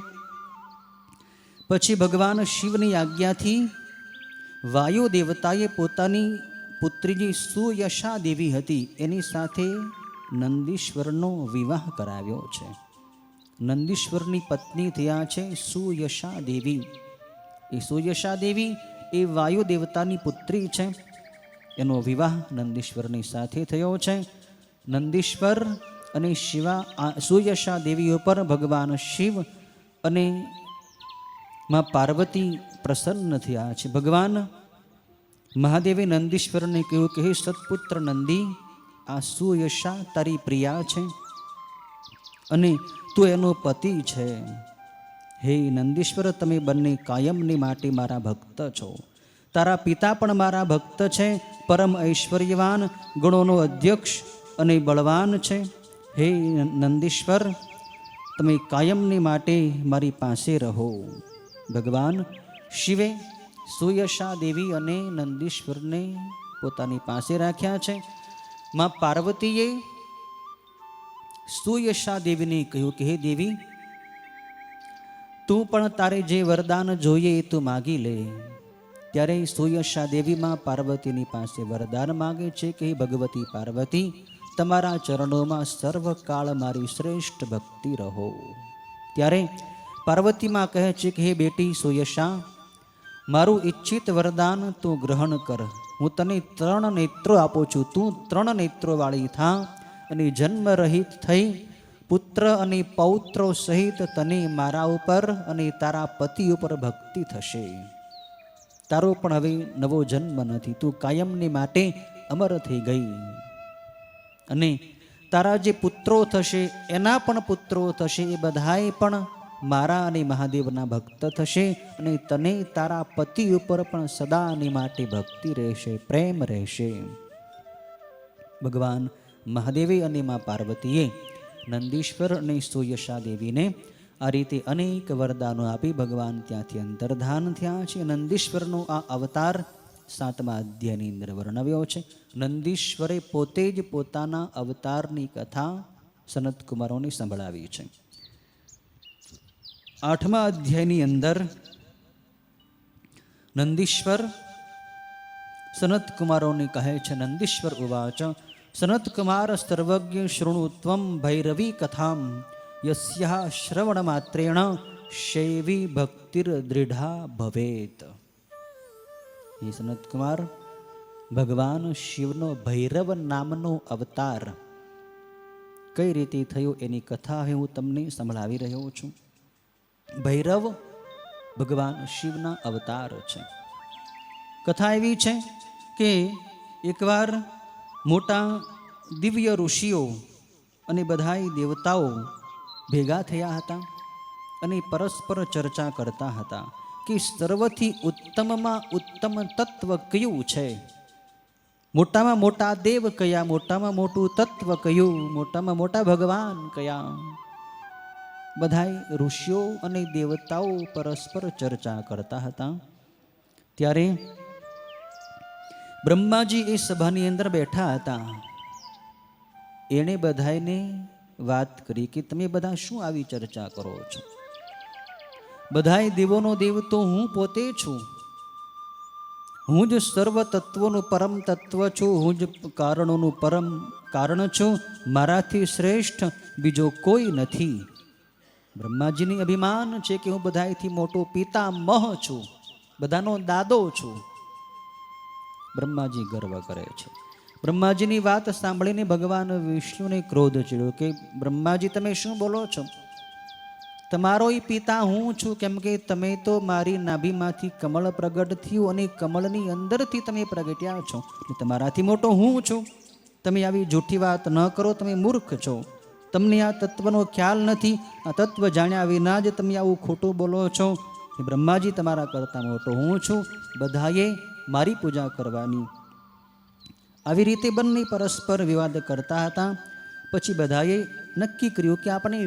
પછી ભગવાન શિવની આજ્ઞાથી વાયુ દેવતાએ પોતાની પુત્રી જે સુયશા દેવી હતી એની સાથે નંદીશ્વરનો વિવાહ કરાવ્યો છે. નંદીશ્વરની પત્ની થયા છે સુયશા દેવી. એ સુયશા દેવી એ વાયુ દેવતાની પુત્રી છે. એનો વિવાહ નંદીશ્વરની સાથે થયો છે. નંદીશ્વર અને સુયશા દેવી ઉપર ભગવાન શિવ અને માં પાર્વતી પ્રસન્ન થયા છે. ભગવાન મહાદેવે નંદીશ્વરને કહ્યું કે હે સત્પુત્ર નંદી, આ સુયશા તારી પ્રિયા છે અને તું એનો પતિ છે. હે નંદીશ્વર, તમે બંને કાયમની માટે મારા ભક્ત છો. તારા પિતા પણ મારા ભક્ત છે, પરમ ઐશ્વર્યવાન, ગુણોનો અધ્યક્ષ અને બળવાન છે. હે નંદીશ્વર, તમે કાયમની માટે મારી પાસે રહો. ભગવાન શિવે સુયશા દેવી અને નંદીશ્વરને પોતાની પાસે રાખ્યા છે. માં પાર્વતીએ સુયશા દેવીને કહ્યું કે હે દેવી, તું પણ તારે જે વરદાન જોઈએ એ તું માગી લે. ત્યારે સુયશા દેવી માં પાર્વતીની પાસે વરદાન માગે છે કે હે ભગવતી પાર્વતી, તમારા ચરણોમાં સર્વકાળ મારી શ્રેષ્ઠ ભક્તિ રહો. ત્યારે પાર્વતીમાં કહે છે કે હે બેટી સુયશા, મારું ઈચ્છિત વરદાન તું ગ્રહણ કર. હું તને 3 નેત્રો આપું છું. તું 3 નેત્રો વાળી થા અને જન્મ રહિત થઈ પુત્ર અને પૌત્રો સહિત તને મારા ઉપર અને તારા પતિ ઉપર ભક્તિ થશે. તારો પણ હવે નવો જન્મ નથી. તું કાયમની માટે અમર થઈ ગઈ અને તારા જે પુત્રો થશે એના પણ પુત્રો થશે. એ બધાએ પણ મારા અને મહાદેવના ભક્ત થશે અને તને તારા પતિ ઉપર પણ સદાની માટે ભક્તિ રહેશે, પ્રેમ રહેશે. ભગવાન મહાદેવે અને મા પાર્વતીએ નંદીશ્વર અને સુયશા દેવીને આ રીતે અનેક વરદાનો આપી ભગવાન ત્યાંથી અંતર્ધાન થયા છે. નંદીશ્વરનો આ અવતાર 7મા અધ્યાયની અંદર વર્ણવ્યો છે. નંદીશ્વરે પોતે જ પોતાના અવતારની કથા સનત કુમારોને સંભળાવી છે. 8મા અધ્યાયની અંદર નંદીશ્વર સનત કુમારોને કહે છે. નંદીશ્વર ઉવાચ સનત કુમાર સર્વજ્ઞ શૃણુ ત્વમ ભૈરવી કથામ યસ્યા શ્રવણ માત્રેણ શૈવી ભક્તિર દૃઢા ભવેત. હે સનત કુમાર, ભગવાન શિવનો ભૈરવ નામનો અવતાર કઈ રીતે થયો એની કથા હવે હું તમને સંભળાવી રહ્યો છું. ભૈરવ ભગવાન શિવના અવતાર છે. કથા એવી છે કે એકવાર મોટા દિવ્ય ઋષિઓ અને બધાય દેવતાઓ ભેગા થયા હતા અને પરસ્પર ચર્ચા કરતા હતા કે સર્વથી ઉત્તમમાં ઉત્તમ તત્વ કયું છે. મોટામાં મોટા દેવ કયા, મોટામાં મોટું તત્વ કયું, મોટામાં મોટા ભગવાન કયા. બધાય ઋષિઓ અને દેવતાઓ પરસ્પર ચર્ચા કરતા હતા. ત્યારે બ્રહ્માજી એ સભાની અંદર બેઠા હતા. એણે બધાને વાત કરી કે તમે બધા શું આવી ચર્ચા કરો છો? બધાય દેવોનો દેવ તો હું પોતે છું. હું જ સર્વ તત્વોનું પરમ તત્વ છું. હું જ કારણોનું પરમ કારણ છું. મારાથી શ્રેષ્ઠ બીજો કોઈ નથી. બ્રહ્માજીની અભિમાન છે કે હું બધાથી મોટો પિતામહ છું, બધાનો દાદો છું. બ્રહ્માજી ગર્વ કરે છે. બ્રહ્માજીની વાત સાંભળીને ભગવાન વિષ્ણુને ક્રોધ ચડ્યો કે બ્રહ્માજી તમે શું બોલો છો? તમારો પિતા હું છું, કેમ કે તમે તો મારી નાભીમાંથી કમળ પ્રગટ થયું અને કમળની અંદરથી તમે પ્રગટ્યા છો. તમારાથી મોટો હું છું. તમે આવી જૂઠી વાત ન કરો. તમે મૂર્ખ છો. તમને આ તત્વનો ખ્યાલ નથી. આ તત્વ જાણ્યા વિના જ તમે આવું ખોટું બોલો છો. બ્રહ્માજી તમારા કરતાં મોટો હું છું. બધાએ મારી પૂજા કરવાની. આવી રીતે બંને પરસ્પર વિવાદ કરતા હતા. પછી બધાએ નક્કી કર્યું કે આપણે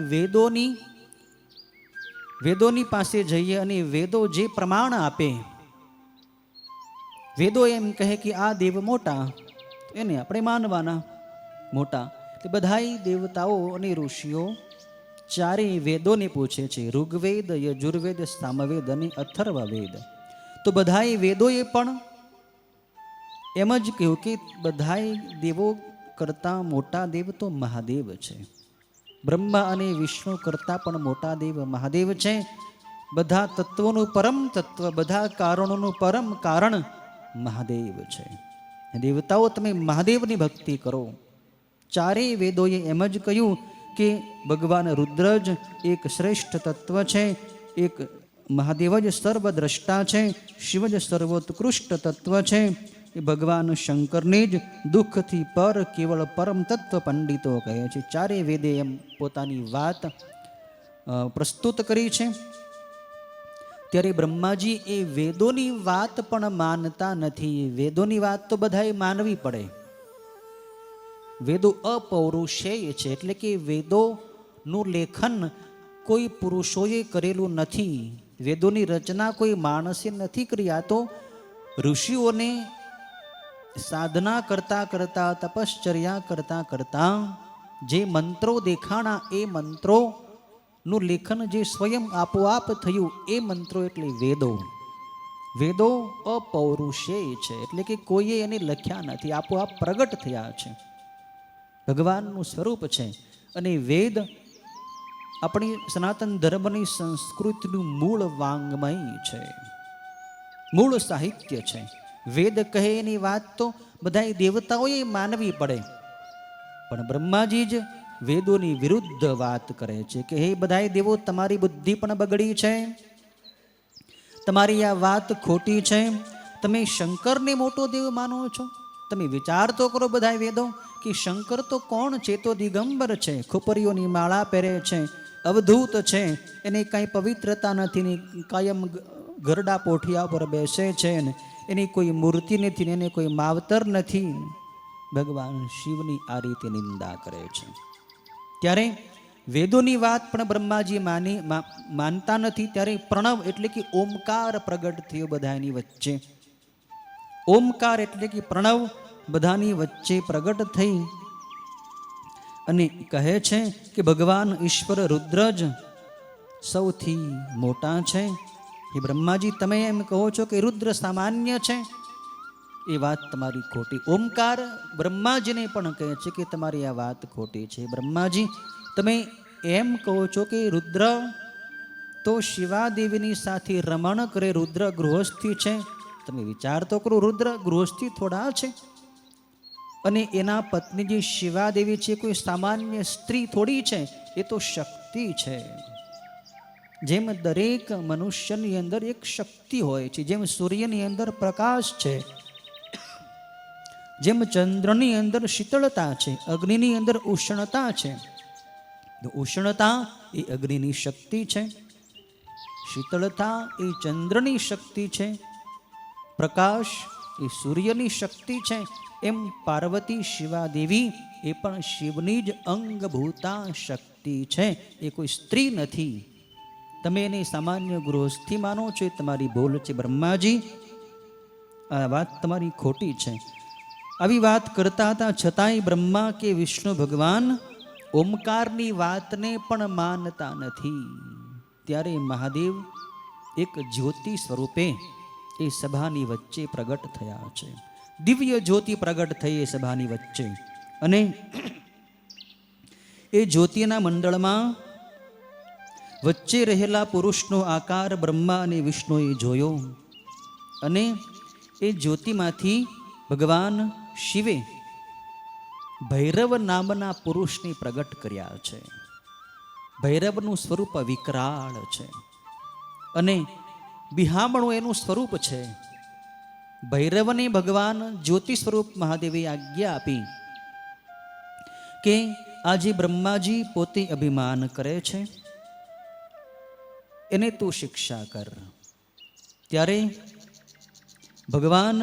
વેદોની પાસે જઈએ અને વેદો જે પ્રમાણ આપે, વેદો એમ કહે કે આ દેવ મોટા, એને આપણે માનવાના મોટા. તે બધાય દેવતાઓ અને ઋષિઓ ચારેય વેદોને પૂછે છે, ઋગ્વેદ, યજુર્વેદ, સામવેદ અને અથર્વવેદ. તો બધાય વેદોએ પણ એમ જ કહ્યું કે બધાય દેવો કરતાં મોટા દેવ તો મહાદેવ છે. બ્રહ્મા અને વિષ્ણુ કરતાં પણ મોટા દેવ મહાદેવ છે. બધા તત્વોનું પરમ તત્વ, બધા કારણોનું પરમ કારણ મહાદેવ છે. દેવતાઓ તમે મહાદેવની ભક્તિ કરો. ચારેય વેદોએ એમ જ કહ્યું કે ભગવાન રુદ્ર જ એક શ્રેષ્ઠ તત્વ છે. એક મહાદેવ જ સર્વદ્રષ્ટા છે. શિવ જ સર્વોત્કૃષ્ટ તત્વ છે. એ ભગવાન શંકરને જ દુઃખથી પર કેવળ પરમ તત્વ પંડિતો કહે છે. ચારે વેદે એમ પોતાની વાત પ્રસ્તુત કરી છે. ત્યારે બ્રહ્માજી એ વેદોની વાત પણ માનતા નથી. વેદોની વાત તો બધાએ માનવી પડે. વેદો અપૌરુષેય છે, એટલે કે વેદોનું લેખન કોઈ પુરુષોએ કરેલું નથી. વેદોની રચના કોઈ માણસે નથી કરી. આ તો ઋષિઓને સાધના કરતા કરતા, તપશ્ચર્યા કરતા કરતા જે મંત્રો દેખાણા, એ મંત્રોનું લેખન જે સ્વયં આપોઆપ થયું, એ મંત્રો એટલે વેદો. વેદો અપૌરુષેય છે, એટલે કે કોઈએ એને લખ્યા નથી, આપોઆપ પ્રગટ થયા છે. ભગવાનનું સ્વરૂપ છે. અને વેદ આપણી સનાતન ધર્મની સંસ્કૃતિનું મૂળ વાંગ્મય છે, મૂળ સાહિત્ય છે. વેદ કહે એની વાત તો બધા દેવતાઓએ માનવી પડે. પણ બ્રહ્માજી જ વેદોની વિરુદ્ધ વાત કરે છે કે હે બધા દેવો, તમારી બુદ્ધિ પણ બગડી છે, તમારી આ વાત ખોટી છે. તમે શંકરને મોટો દેવ માનો છો. તમે વિચાર તો કરો બધા વેદો કે શંકર તો કોણ છે? તો દિગંબર છે, ખોપરીઓની માળા પહેરે છે, અવધૂત છે, એને કાંઈ પવિત્રતા નથી ને કાયમ ગરડા પોઠિયા પર બેસે છે ને એની કોઈ મૂર્તિ નથી ને એને કોઈ માવતર નથી. ભગવાન શિવની આ રીતે નિંદા કરે છે. ત્યારે વેદોની વાત પણ બ્રહ્માજી માનતા નથી. ત્યારે પ્રણવ એટલે કે ઓમકાર પ્રગટ થયો બધાની વચ્ચે. ઓમકાર એટલે કે પ્રણવ બધાની વચ્ચે પ્રગટ થઈ અને કહે છે કે ભગવાન ઈશ્વર રુદ્ર જ સૌથી મોટા છે. એ બ્રહ્માજી તમે એમ કહો છો કે રુદ્ર સામાન્ય છે, એ વાત તમારી ખોટી. ઓમકાર બ્રહ્માજીને પણ કહે છે કે તમારી આ વાત ખોટી છે. બ્રહ્માજી તમે એમ કહો છો કે રુદ્ર તો શિવાદેવીની સાથે રમણ કરે, રુદ્ર ગૃહસ્થી છે. તમે વિચાર તો કરો, રુદ્ર ગૃહસ્થી થોડા છે. અને એના પત્ની જે શિવાદેવી છે કોઈ સામાન્ય સ્ત્રી થોડી છે, એ તો શક્તિ છે. જેમ દરેક મનુષ્યની અંદર એક શક્તિ હોય છે, જેમ સૂર્યની અંદર પ્રકાશ છે, જેમ ચંદ્રની અંદર શીતળતા છે, અગ્નિની અંદર ઉષ્ણતા છે. ઉષ્ણતા એ અગ્નિની શક્તિ છે, શીતળતા એ ચંદ્રની શક્તિ છે, પ્રકાશ એ સૂર્યની શક્તિ છે. એમ પાર્વતી શિવાદેવી એ પણ શિવની જ અંગભૂતા શક્તિ છે, એ કોઈ સ્ત્રી નથી. તમે એને સામાન્ય ગૃહસ્થી માનો છો, એ તમારી ભૂલ છે બ્રહ્માજી, આ વાત તમારી ખોટી છે. આવી વાત કરતા હતા છતાંય બ્રહ્મા કે વિષ્ણુ ભગવાન ઓમકારની વાતને પણ માનતા નથી. ત્યારે મહાદેવ એક જ્યોતિ સ્વરૂપે એ સભાની વચ્ચે પ્રગટ થયા છે. દિવ્ય જ્યોતિ પ્રગટ થઈ એ સભાની વચ્ચે, અને એ જ્યોતિના મંડળમાં વચ્ચે રહેલા પુરુષનો આકાર બ્રહ્મા અને વિષ્ણુએ જોયો, અને એ જ્યોતિમાંથી ભગવાન શિવે ભૈરવ નામના પુરુષને પ્રગટ કર્યા છે. ભૈરવનું સ્વરૂપ વિકરાળ છે, અને બિહામણું એનું સ્વરૂપ છે. ભૈરવને ભગવાન જ્યોતિ સ્વરૂપ મહાદેવે આજ્ઞા આપી કે આજે બ્રહ્માજી પોતે અભિમાન કરે છે, એને તું શિક્ષા કર. ત્યારે ભગવાન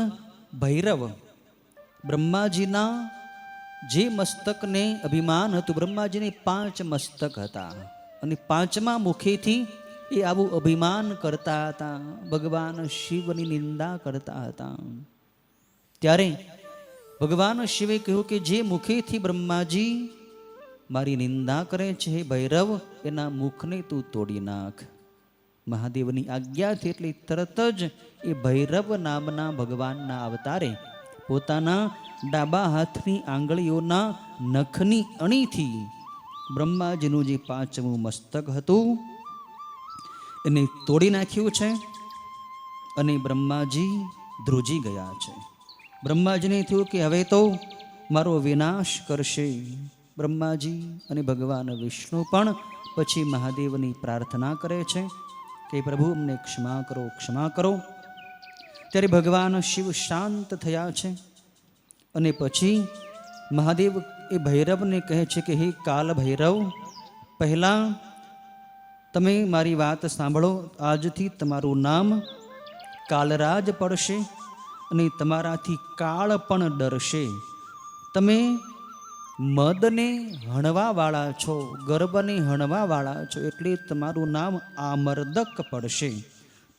ભૈરવ બ્રહ્માજીના જે મસ્તકને અભિમાન હતું, બ્રહ્માજીને 5 મસ્તક હતા, અને 5મા મુખેથી એ આવું અભિમાન કરતા હતા, ભગવાન શિવની નિંદા કરતા હતા. ત્યારે ભગવાન શિવે કહ્યું કે જે મુખેથી બ્રહ્માજી મારી નિંદા કરે છે, હે ભૈરવ, એના મુખને તું તોડી નાખ. મહાદેવની આજ્ઞાથી એટલે તરત જ એ ભૈરવ નામના ભગવાનના અવતારે પોતાના ડાબા હાથની આંગળીઓના નખની અણીથી બ્રહ્માજીનું જે 5મું મસ્તક હતું એને તોડી નાખ્યું છે, અને બ્રહ્માજી ધ્રુજી ગયા છે. બ્રહ્માજીને થયું કે હવે તો મારો વિનાશ કરશે. બ્રહ્માજી અને ભગવાન વિષ્ણુ પણ પછી મહાદેવની પ્રાર્થના કરે છે કે પ્રભુ અમને ક્ષમા કરો, ક્ષમા કરો. ત્યારે ભગવાન શિવ શાંત થયા છે, અને પછી મહાદેવ એ ભૈરવને કહે છે કે હે કાલ ભૈરવ, પહેલાં તમે મારી વાત સાંભળો. આજથી તમારું નામ કાલરાજ પડશે, અને તમારાથી કાળ પણ ડરશે. તમે મદને હણવાવાળા છો, ગર્ભને હણવાવાળા છો, એટલે તમારું નામ આમર્દક પડશે.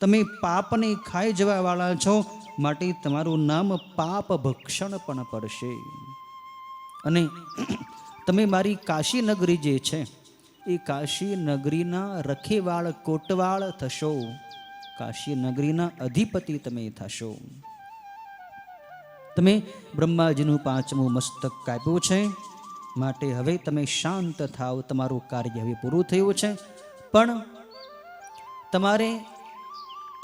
તમે પાપને ખાઈ જવાવાળા છો, માટે તમારું નામ પાપ ભક્ષણ પણ પડશે. અને તમે મારી કાશી નગરી જે છે એ કાશી નગરીના રખેવાળ કોટવાળ થશો, કાશી નગરીના અધિપતિ તમે થશો. તમે બ્રહ્માજીનું 5મું મસ્તક કાપ્યું છે, માટે હવે તમે શાંત થાવ, તમારું કાર્ય હવે પૂરું થયું છે. પણ તમારે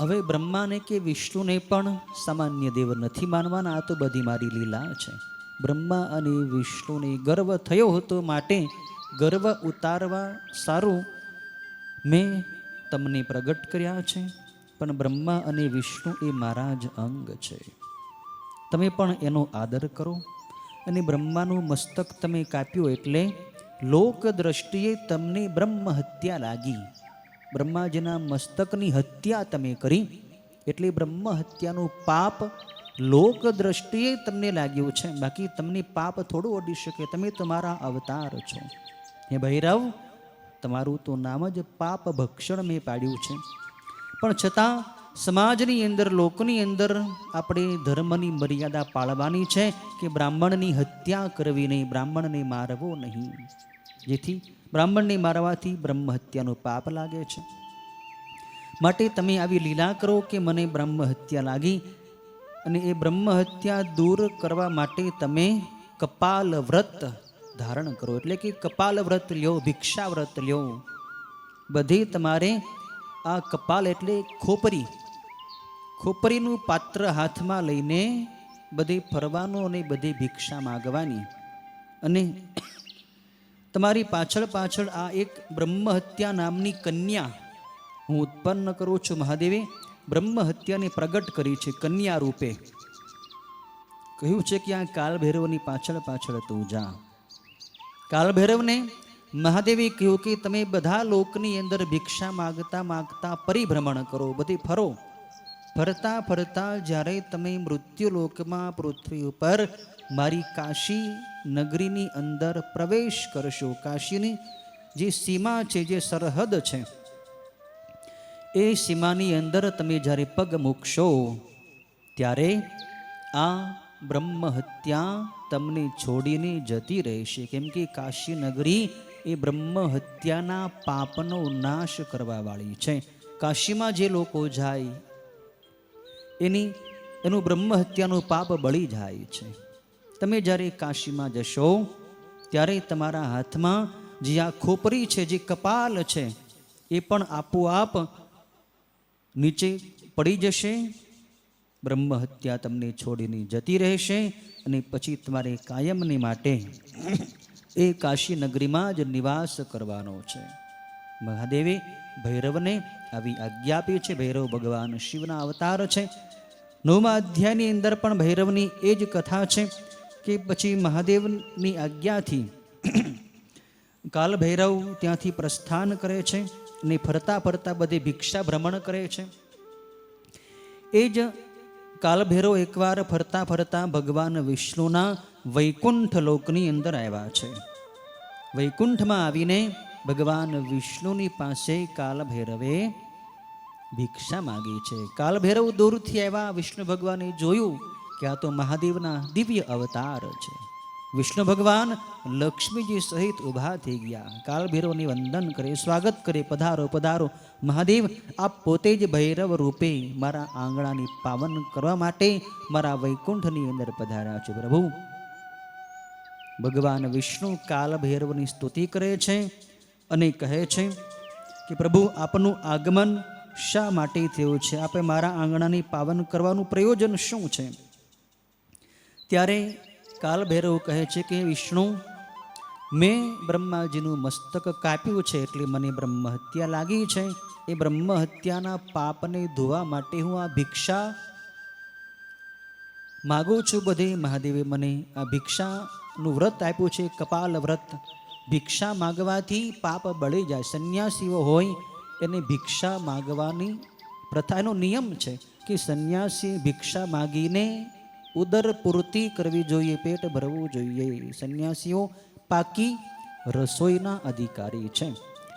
હવે બ્રહ્માને કે વિષ્ણુને પણ સામાન્ય દેવ નથી માનવાના. આ તો બધી મારી લીલા છે. બ્રહ્મા અને વિષ્ણુને ગર્વ થયો હતો, માટે ગર્વ ઉતારવા સારું મેં તમને પ્રગટ કર્યા છે. પણ બ્રહ્મા અને વિષ્ણુ એ મારા જ અંગ છે, તમે પણ એનો આદર કરો. અને બ્રહ્માનું મસ્તક તમે કાપ્યું એટલે લોક દ્રષ્ટિએ તમને બ્રહ્મ હત્યા લાગી. બ્રહ્માજીના મસ્તકની હત્યા તમે કરી, એટલે બ્રહ્મ હત્યાનું પાપ લોક દ્રષ્ટિએ તમને લાગ્યું છે. બાકી તમને પાપ થોડું અડી શકે, તમે તમારા અવતાર છો. હે ભૈરવ, તમારું તો નામ જ પાપ ભક્ષણ મેં પાડ્યું છે. પણ છતાં સમાજની અંદર, લોકની અંદર આપણે ધર્મની મર્યાદા પાળવાની છે કે બ્રાહ્મણની હત્યા કરવી નહીં, બ્રાહ્મણને મારવો નહીં. જેથી બ્રાહ્મણને મારવાથી બ્રહ્મ હત્યાનું પાપ લાગે છે. માટે તમે આવી લીલા કરો કે મને બ્રહ્મ હત્યા લાગી, અને એ બ્રહ્મ હત્યા દૂર કરવા માટે તમે કપાલ વ્રત ધારણ કરો. એટલે કે કપાલ વ્રત લ્યો, ભિક્ષા વ્રત લ્યો. બધે તમારે આ કપાલ એટલે ખોપરી, ખોપરીનું પાત્ર હાથમાં લઈને બધે ફરવાનું અને બધે ભિક્ષા માગવાની. અને તમારી પાછળ પાછળ આ એક બ્રહ્મ હત્યા નામની કન્યા હું ઉત્પન્ન કરું છું. મહાદેવે બ્રહ્મ હત્યાને પ્રગટ કરી છે કન્યા રૂપે. કહ્યું છે કે આ કાલભૈરવની પાછળ પાછળ તું જા. કાલભૈરવને મહાદેવે કહ્યું કે તમે બધા લોકની અંદર ભિક્ષા માગતા માગતા પરિભ્રમણ કરો, બધી ફરો, ફરતા ફરતા જ્યારે તમે મૃત્યુલોકમાં પૃથ્વી ઉપર મારી કાશી નગરીની અંદર પ્રવેશ કરશો, કાશીની જે સીમા છે, જે સરહદ છે, એ સીમાની અંદર તમે જ્યારે પગ મૂકશો ત્યારે આ બ્રહ્મ હત્યા તમને છોડીને જતી રહેશે. કેમ કે કાશી નગરી એ બ્રહ્મ હત્યાના પાપનો નાશ કરવા વાળી છે. કાશીમાં જે લોકો જાય એનું બ્રહ્મ હત્યાનું પાપ બળી જાય છે. તમે જ્યારે કાશીમાં જશો ત્યારે તમારા હાથમાં જે આ ખોપરી છે, જે કપાલ છે, એ પણ આપોઆપ નીચે પડી જશે. બ્રહ્મ હત્યા તમને છોડીને જતી રહેશે અને પછી તમારે કાયમને માટે એ કાશી નગરીમાં જ નિવાસ કરવાનો છે. મહાદેવે ભૈરવને આવી આજ્ઞા આપી છે. ભૈરવ ભગવાન શિવના અવતાર છે. 9મા અધ્યાયની અંદર પણ ભૈરવની એ જ કથા છે કે પછી મહાદેવની આજ્ઞાથી કાલ ભૈરવ ત્યાંથી પ્રસ્થાન કરે છે અને ફરતા ફરતા બધે ભિક્ષા ભ્રમણ કરે છે. એ જ કાલભૈરવ એકવાર ફરતા ફરતા ભગવાન વિષ્ણુના વૈકુંઠ લોકની અંદર આવ્યા છે. વૈકુંઠમાં આવીને ભગવાન વિષ્ણુની પાસે કાલભૈરવે ભિક્ષા માગી છે. કાલભૈરવ દૂરથી આવ્યા. વિષ્ણુ ભગવાને જોયું કે આ તો મહાદેવના દિવ્ય અવતાર છે. વિષ્ણુ ભગવાન લક્ષ્મીજી સહિત ઊભા થઈ ગયા. કાલભૈરવને વંદન કરે, સ્વાગત કરે. પધારો પધારો મહાદેવ, આપ પોતે જ ભૈરવ રૂપે મારા આંગણાની પાવન કરવા માટે મારા વૈકુંઠની અંદર પધાર્યા છે. પ્રભુ ભગવાન વિષ્ણુ કાલભૈરવની સ્તુતિ કરે છે અને કહે છે કે પ્રભુ આપનું આગમન શા માટે થયું છે? આપે મારા આંગણાની પાવન કરવાનું પ્રયોજન શું છે? ત્યારે કાલભૈરવ કહે છે કે વિષ્ણુ, મેં બ્રહ્માજીનું મસ્તક કાપ્યું છે એટલે મને બ્રહ્મ હત્યા લાગી છે. એ બ્રહ્મ હત્યાના પાપને ધોવા માટે હું આ ભિક્ષા માગું છું. બધે મહાદેવે મને આ ભિક્ષાનું વ્રત આપ્યું છે, કપાલ વ્રત. ભિક્ષા માગવાથી પાપ બળી જાય. સંન્યાસીઓ હોય એને ભિક્ષા માગવાની પ્રથાનો નિયમ છે કે સંન્યાસી ભિક્ષા માગીને ઉદર પૂર્તિ કરવી જોઈએ, પેટ ભરવું જોઈએ. સંન્યાસીઓ પાકી રસોઈના અધિકારી છે.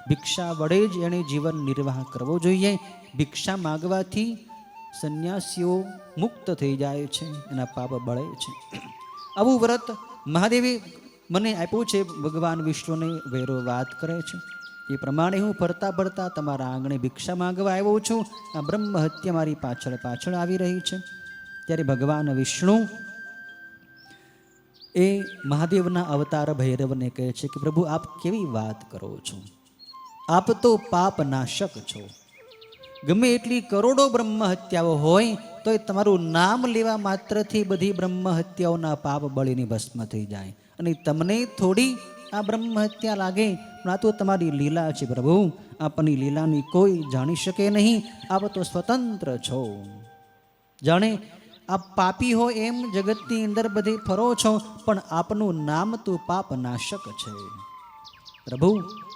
ભિક્ષા વડે જ એણે જીવન નિર્વાહ કરવો જોઈએ. ભિક્ષા માગવાથી સંન્યાસીઓ મુક્ત થઈ જાય છે, એના પાપ બળે છે. આવું વ્રત મહાદેવે મને આપ્યું છે. ભગવાન વિષ્ણુને ભૈરવ વાત કરે છે. એ પ્રમાણે હું ફરતા ફરતા તમારા આંગણે ભિક્ષા માગવા આવ્યો છું. આ બ્રહ્મ હત્યા મારી પાછળ પાછળ આવી રહી છે. ત્યારે ભગવાન વિષ્ણુ એ મહાદેવના અવતાર ભૈરવને કહે છે કે પ્રભુ આપ કેવી વાત કરો છો? આપ તો પાપ નાશક છો. ગમે એટલી કરોડો બ્રહ્મ હત્યાઓ હોય તો એ તમારું નામ લેવા માત્રથી બધી બ્રહ્મ હત્યાઓના પાપ બળીને ભસ્મ થઈ જાય. અને તમને થોડી આ બ્રહ્મ હત્યા લાગે, પણ આ તો તમારી લીલા છે પ્રભુ. આપની લીલાની કોઈ જાણી શકે નહીં. આપ તો સ્વતંત્ર છો. જાણે આપ પાપી હો એમ જગતની અંદર બધે ફરો છો, પણ આપનું નામ તો પાપ નાશક છે. પ્રભુ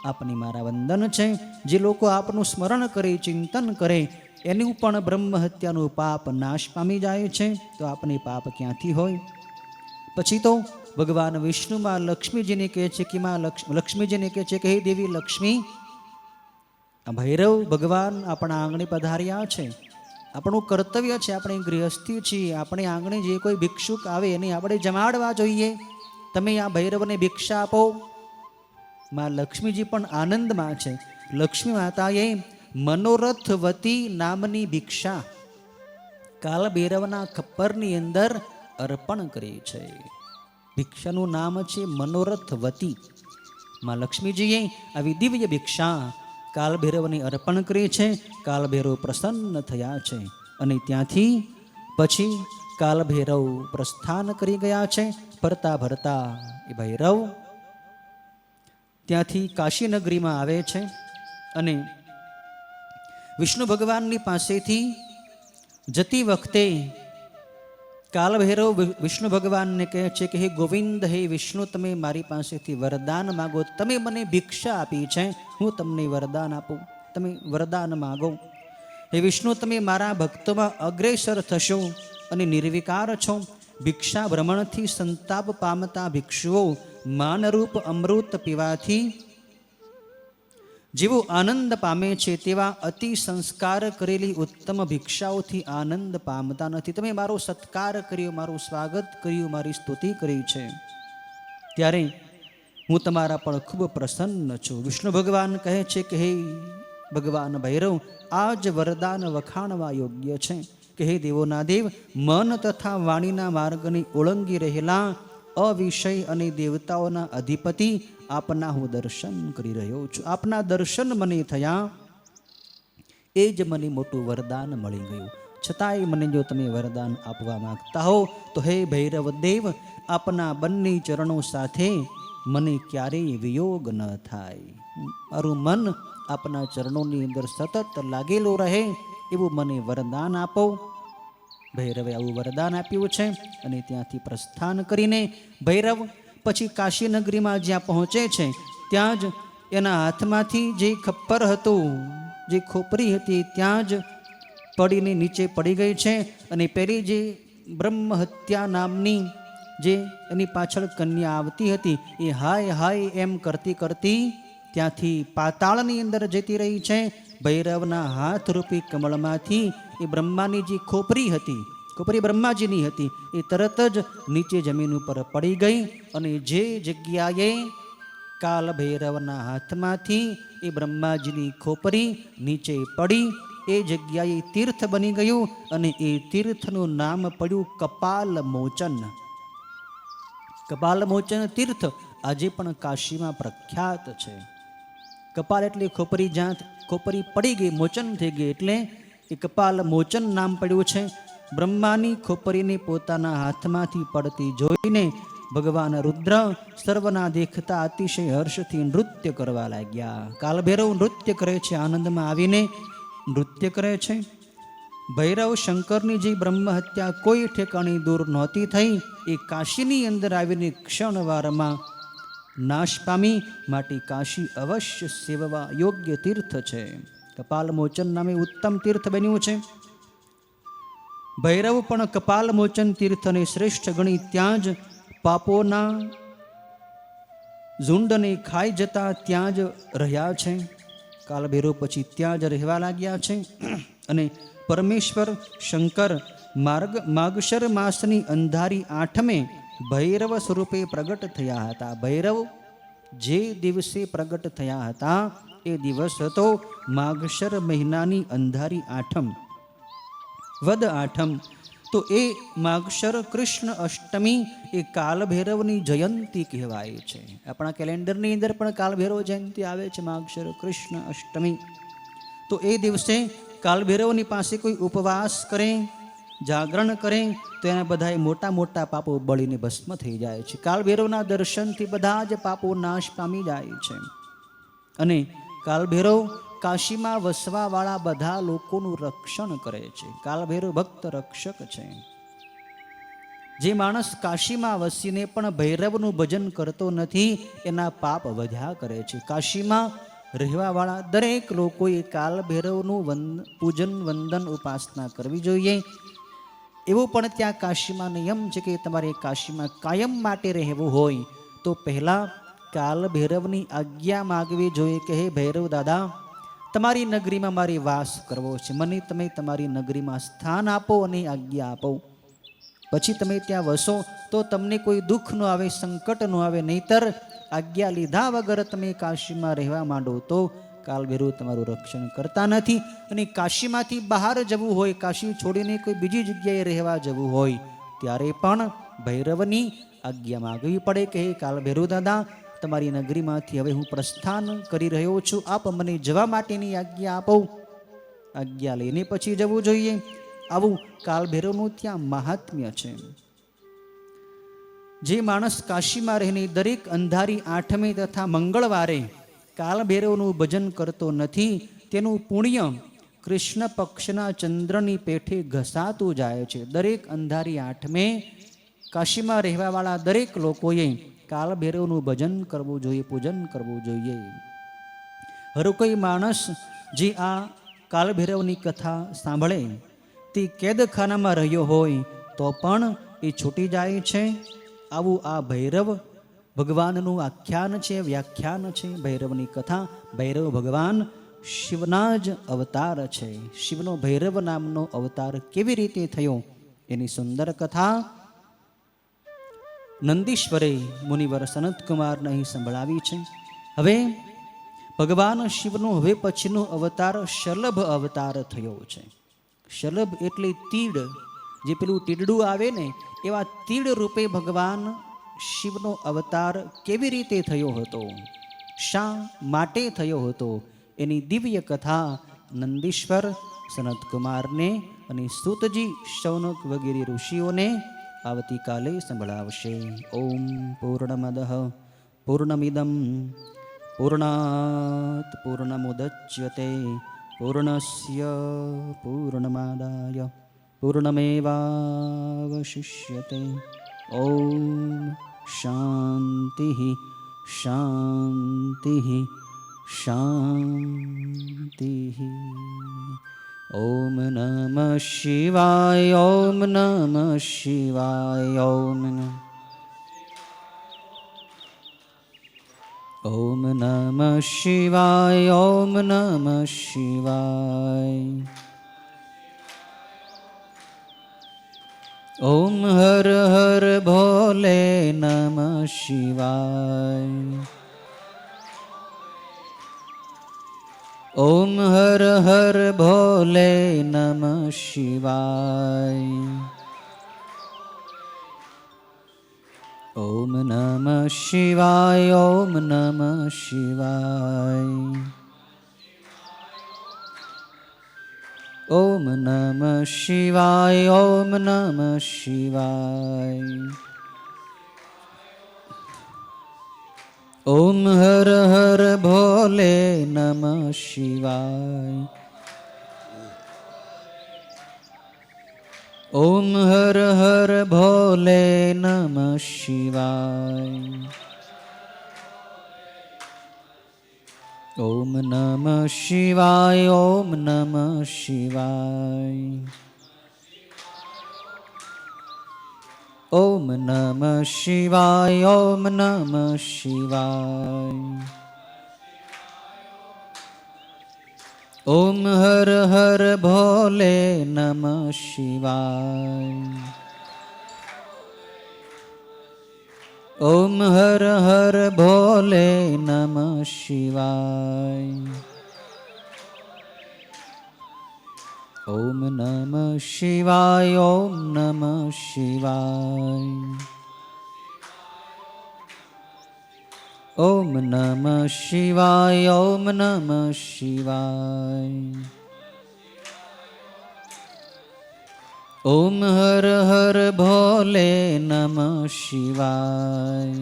આપની મારા વંદન છે. જે લોકો આપનું સ્મરણ કરે, ચિંતન કરે, એનું પણ બ્રહ્મ હત્યાનું પાપ નાશ પામી જાય છે. તો આપને પાપ ક્યાંથી હોય? પછી તો ભગવાન વિષ્ણુમાં લક્ષ્મીજીને કહે છે કે માં લક્ષ્મીજીને કહે છે કે હે દેવી લક્ષ્મી, આ ભૈરવ ભગવાન આપણા આંગણે પધાર્યા છે. આપણું કર્તવ્ય છે, આપણે ગૃહસ્થી છીએ, આપણે આંગણે જે કોઈ ભિક્ષુક આવે એને આપણે જમાડવા જોઈએ. તમે આ ભૈરવને ભિક્ષા આપો. માં લક્ષ્મીજી પણ આનંદમાં છે. લક્ષ્મી માતાએ મનોરથવતી નામની ભિક્ષા કાલભૈરવના ખપ્પરની અંદર અર્પણ કરી છે. ભિક્ષાનું નામ છે મનોરથવતી. માં લક્ષ્મીજીએ આવી દિવ્ય ભિક્ષા કાલભૈરવને અર્પણ કરી છે. કાલભૈરવ પ્રસન્ન થયા છે અને ત્યાંથી પછી કાલભૈરવ પ્રસ્થાન કરી ગયા છે. ફરતા ફરતા એ ભૈરવ ત્યાંથી કાશી નગરીમાં આવે છે અને વિષ્ણુ ભગવાનની પાસેથી જતી વખતે કાલભૈરવ વિષ્ણુ ભગવાનને કહે છે કે હે ગોવિંદ, હે વિષ્ણુ, તમે મારી પાસેથી વરદાન માગો. તમે મને ભિક્ષા આપી છે, હું તમને વરદાન આપું, તમે વરદાન માગો. હે વિષ્ણુ, તમે મારા ભક્તોમાં અગ્રેસર થશો અને નિર્વિકાર છો. ભિક્ષા ભ્રમણથી સંતાપ પામતા ભિક્ષુઓ માનરૂપ અમૃત પીવાથી જેવો આનંદ પામે છે, તેવા અતિ સંસ્કાર કરેલી ઉત્તમ ભિક્ષાઓથી આનંદ પામતા નથી. તમે મારો સત્કાર કર્યો, મારું સ્વાગત કર્યું, મારી સ્તુતિ કરી છે, ત્યારે હું તમારા પણ ખૂબ પ્રસન્ન છું. વિષ્ણુ ભગવાન કહે છે કે હે ભગવાન ભૈરવ, આ જ વરદાન વખાણવા યોગ્ય છે કે હે દેવોના દેવ, મન તથા વાણીના માર્ગની ઓળંગી રહેલા અવિષય અને દેવતાઓના અધિપતિ આપના હું દર્શન કરી રહ્યો છું. આપના દર્શન મને થયા, એ જ મને મોટું વરદાન મળી ગયું. છતાંય મને જો તમે વરદાન આપવા માંગતા હો તો હે ભૈરવ દેવ, આપના બંને ચરણો સાથે મને ક્યારેય વિયોગ ન થાય. મારું મન આપના ચરણોની અંદર સતત લાગેલું રહે એવું મને વરદાન આપો. ભૈરવે આવું વરદાન આપ્યું છે અને ત્યાંથી પ્રસ્થાન કરીને ભૈરવ પછી કાશી નગરીમાં જ્યાં પહોંચે છે, ત્યાં જ એના હાથમાંથી જે ખપ્પર હતું, જે ખોપરી હતી, ત્યાં જ પડીને નીચે પડી ગઈ છે. અને પેલી જે બ્રહ્મ હત્યા નામની જે એની પાછળ કન્યા આવતી હતી, એ હાય હાય એમ કરતી કરતી ત્યાંથી પાતાળની અંદર જતી રહી છે. ભૈરવના હાથરૂપી કમળમાંથી એ બ્રહ્માની જે ખોપરી હતી, ખોપરી બ્રહ્માજીની હતી, એ તરત જ નીચે જમીન ઉપર પડી ગઈ. અને જે જગ્યાએ કાલ ભૈરવના હાથમાંથી એ બ્રહ્માજીની ખોપરી નીચે પડી, એ જગ્યાએ તીર્થ બની ગયું અને એ તીર્થનું નામ પડ્યું કપાલ મોચન. કપાલ મોચન તીર્થ આજે પણ કાશીમાં પ્રખ્યાત છે. કપાલ એટલે ખોપરી, જ્યાં ખોપરી પડી ગઈ, મોચન થઈ ગઈ, એટલે એ કપાલ મોચન નામ પડ્યું છે. બ્રહ્માની ખોપરીને પોતાના હાથમાંથી પડતી જોઈને ભગવાન રુદ્ર સર્વના દેખતા અતિશય હર્ષથી નૃત્ય કરવા લાગ્યા. કાલભૈરવ નૃત્ય કરે છે, આનંદમાં આવીને નૃત્ય કરે છે. ભૈરવ શંકરની જે બ્રહ્મ હત્યા કોઈ ઠેકાણી દૂર નહોતી થઈ, એ કાશીની અંદર આવીને ક્ષણવારમાં નાશ પામી. માટે કાશી અવશ્ય સેવવા યોગ્ય તીર્થ છે. કપાલ મોચન નામે ઉત્તમ તીર્થ બન્યું છે. ભૈરવ પણ કપાલ મોચન તીર્થને શ્રેષ્ઠ ગણી ત્યાં જ પાપોના ઝુંડને ખાઈ જતા ત્યાં જ રહ્યા છે. કાલભૈરવ પછી ત્યાં જ રહેવા લાગ્યા છે. અને પરમેશ્વર શંકર માગશર માસની અંધારી આઠમે ભૈરવ સ્વરૂપે પ્રગટ થયા હતા. ભૈરવ જે દિવસે પ્રગટ થયા હતા એ દિવસ હતો માગશર મહિનાની અંધારી આઠમ, વદ આઠમ. તો એ માગશર કૃષ્ણ અષ્ટમી એ કાલભૈરવની જયંતી કહેવાય છે. આપણા કેલેન્ડરની અંદર પણ કાલભૈરવ જયંતી આવે છે, માગશર કૃષ્ણ અષ્ટમી. તો એ દિવસે કાલભૈરવની પાસે કોઈ ઉપવાસ કરે, જાગરણ કરે, તો એના બધા મોટા મોટા પાપો બળીને ભસ્મ થઈ જાય છે. કાલભૈરવના દર્શનથી બધા જ પાપો નાશ પામી જાય છે. અને કાલભૈરવ કાશીમાં વસવાવાળા બધા લોકોનું રક્ષણ કરે છે. કાલભૈરવ ભક્ત રક્ષક છે. જે માણસ કાશીમાં વસીને પણ ભૈરવનું ભજન કરતો નથી, એના પાપ વધ્યા કરે છે. કાશીમાં રહેવાવાળા દરેક લોકોએ કાલભૈરવનું પૂજન, વંદન, ઉપાસના કરવી જોઈએ. એવો પણ ત્યાં કાશીમાં નિયમ છે કે તમારે કાશીમાં કાયમ માટે રહેવું હોય તો પહેલાં કાલભૈરવની આજ્ઞા માગવી જોઈએ કે હે ભૈરવ દાદા, તમારી નગરીમાં મારે વાસ કરવો છે, મને તમે તમારી નગરીમાં સ્થાન આપો અને આજ્ઞા આપો. પછી તમે ત્યાં વસો તો તમને કોઈ દુઃખ ન આવે, સંકટ ન આવે. નહીતર આજ્ઞા લીધા વગર તમે કાશીમાં રહેવા માંડો તો કાલભૈરવ તમારું રક્ષણ કરતા નથી. અને કાશીમાંથી બહાર જવું હોય, કાશી છોડીને કોઈ બીજી જગ્યાએ રહેવા જવું હોય, ત્યારે પણ ભૈરવની આજ્ઞા માગવી પડે કે હે કાલભૈરવ દાદા, તમારી નગરીમાંથી હવે હું પ્રસ્થાન કરી રહ્યો છું, આપ મને જવા માટેની આજ્ઞા આપો. આજ્ઞા લઈને પછી જવું જોઈએ. આવું કાલભૈરવનું ત્યાં મહાત્મ્ય છે. જે માણસ કાશીમાં રહીને દરેક અંધારી આઠમે તથા મંગળવારે કાલભૈરવનું ભજન કરતો નથી, તેનું પુણ્ય કૃષ્ણ પક્ષના ચંદ્રની પેઠે ઘસાતું જાય છે. દરેક અંધારી આઠમે કાશીમાં રહેવાવાળા દરેક લોકોએ કાલભૈરવનું ભજન કરવું જોઈએ, પૂજન કરવું જોઈએ. હર કોઈ માણસ જે આ કાલભૈરવની કથા સાંભળે તે કેદખાનામાં રહ્યો હોય તો પણ એ છૂટી જાય છે. આવું આ ભૈરવ ભગવાનનું આખ્યાન છે, વ્યાખ્યાન છે. ભૈરવની કથા, ભૈરવ ભગવાન શિવના જ અવતાર છે. શિવનો ભૈરવ નામનો અવતાર કેવી રીતે થયો એની સુંદર કથા નંદીશ્વરે મુનિવર સનતકુમારને અહીં સંભળાવી છે. હવે ભગવાન શિવનો હવે પછીનો અવતાર શલભ અવતાર થયો છે. શલભ એટલે તીડ, જે પેલું તીડડું આવે ને એવા તીડ રૂપે ભગવાન શિવનો અવતાર કેવી રીતે થયો હતો, શા માટે થયો હતો, એની દિવ્ય કથા નંદીશ્વર સનતકુમારને અને સૂતજી શૌનક વગેરે ઋષિઓને આવતીકાલે સંભળાવશે. ઓમ પૂર્ણમદ પૂર્ણમિદમ પૂર્ણાત પૂર્ણમુદચ્યતે પૂર્ણસ્ય પૂર્ણમાદાય પૂર્ણમેવાવશિષ્યતે. ઓમ શાંતિ શાંતિ શાંતિ. ઓમ નમઃ શિવાય. ઓમ નમઃ શિવાય. ઓમ નમઃ શિવાય. ઓમ નમઃ શિવાય. ઓમ હર હર ભોલે નમઃ શિવાય. ઓમ હર હર ભોલે નમઃ શિવાય. ઓમ નમઃ શિવાય. ઓમ નમઃ શિવાય. ઓમ નમઃ શિવાય. ઓમ નમઃ શિવાય. ઓમ હર હર ભોલે નમઃ શિવાય. ઓમ હર હર ભોલે નમઃ શિવાય. ઓમ નમઃ શિવાય. ઓમ નમઃ શિવાય. ઓમ નમઃ શિવાય. ઓમ નમઃ શિવાય. ઓમ હર હર ભોલે નમઃ શિવાય. ઓમ હર હર ભોલે નમઃ શિવાય. ઓમ નમઃ શિવાય. ઓમ નમઃ શિવાય. ઓમ નમઃ શિવાય. ઓમ નમઃ શિવાય. ઓમ હર હર ભોલે નમઃ શિવાય.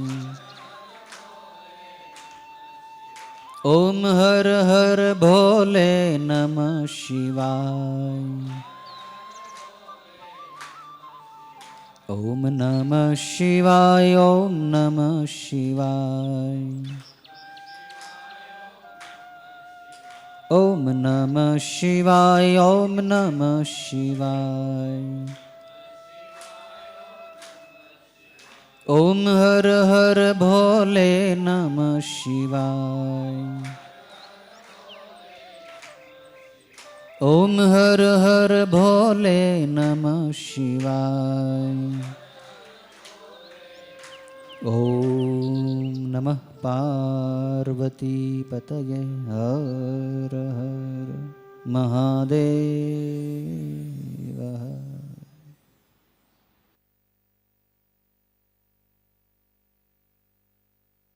ઓમ હર હર ભોલે નમઃ શિવાય. ઓમ નમઃ શિવાય. ઓમ નમઃ શિવાય. ઓમ નમઃ શિવાય. ઓમ નમઃ શિવાય. ઓમ હર હર ભોલે નમઃ શિવાય. ઓમ હર હર ભોલે નમઃ શિવાય. ઓમ નમઃ પાર્વતી પતયે. હર હર મહાદેવ હર.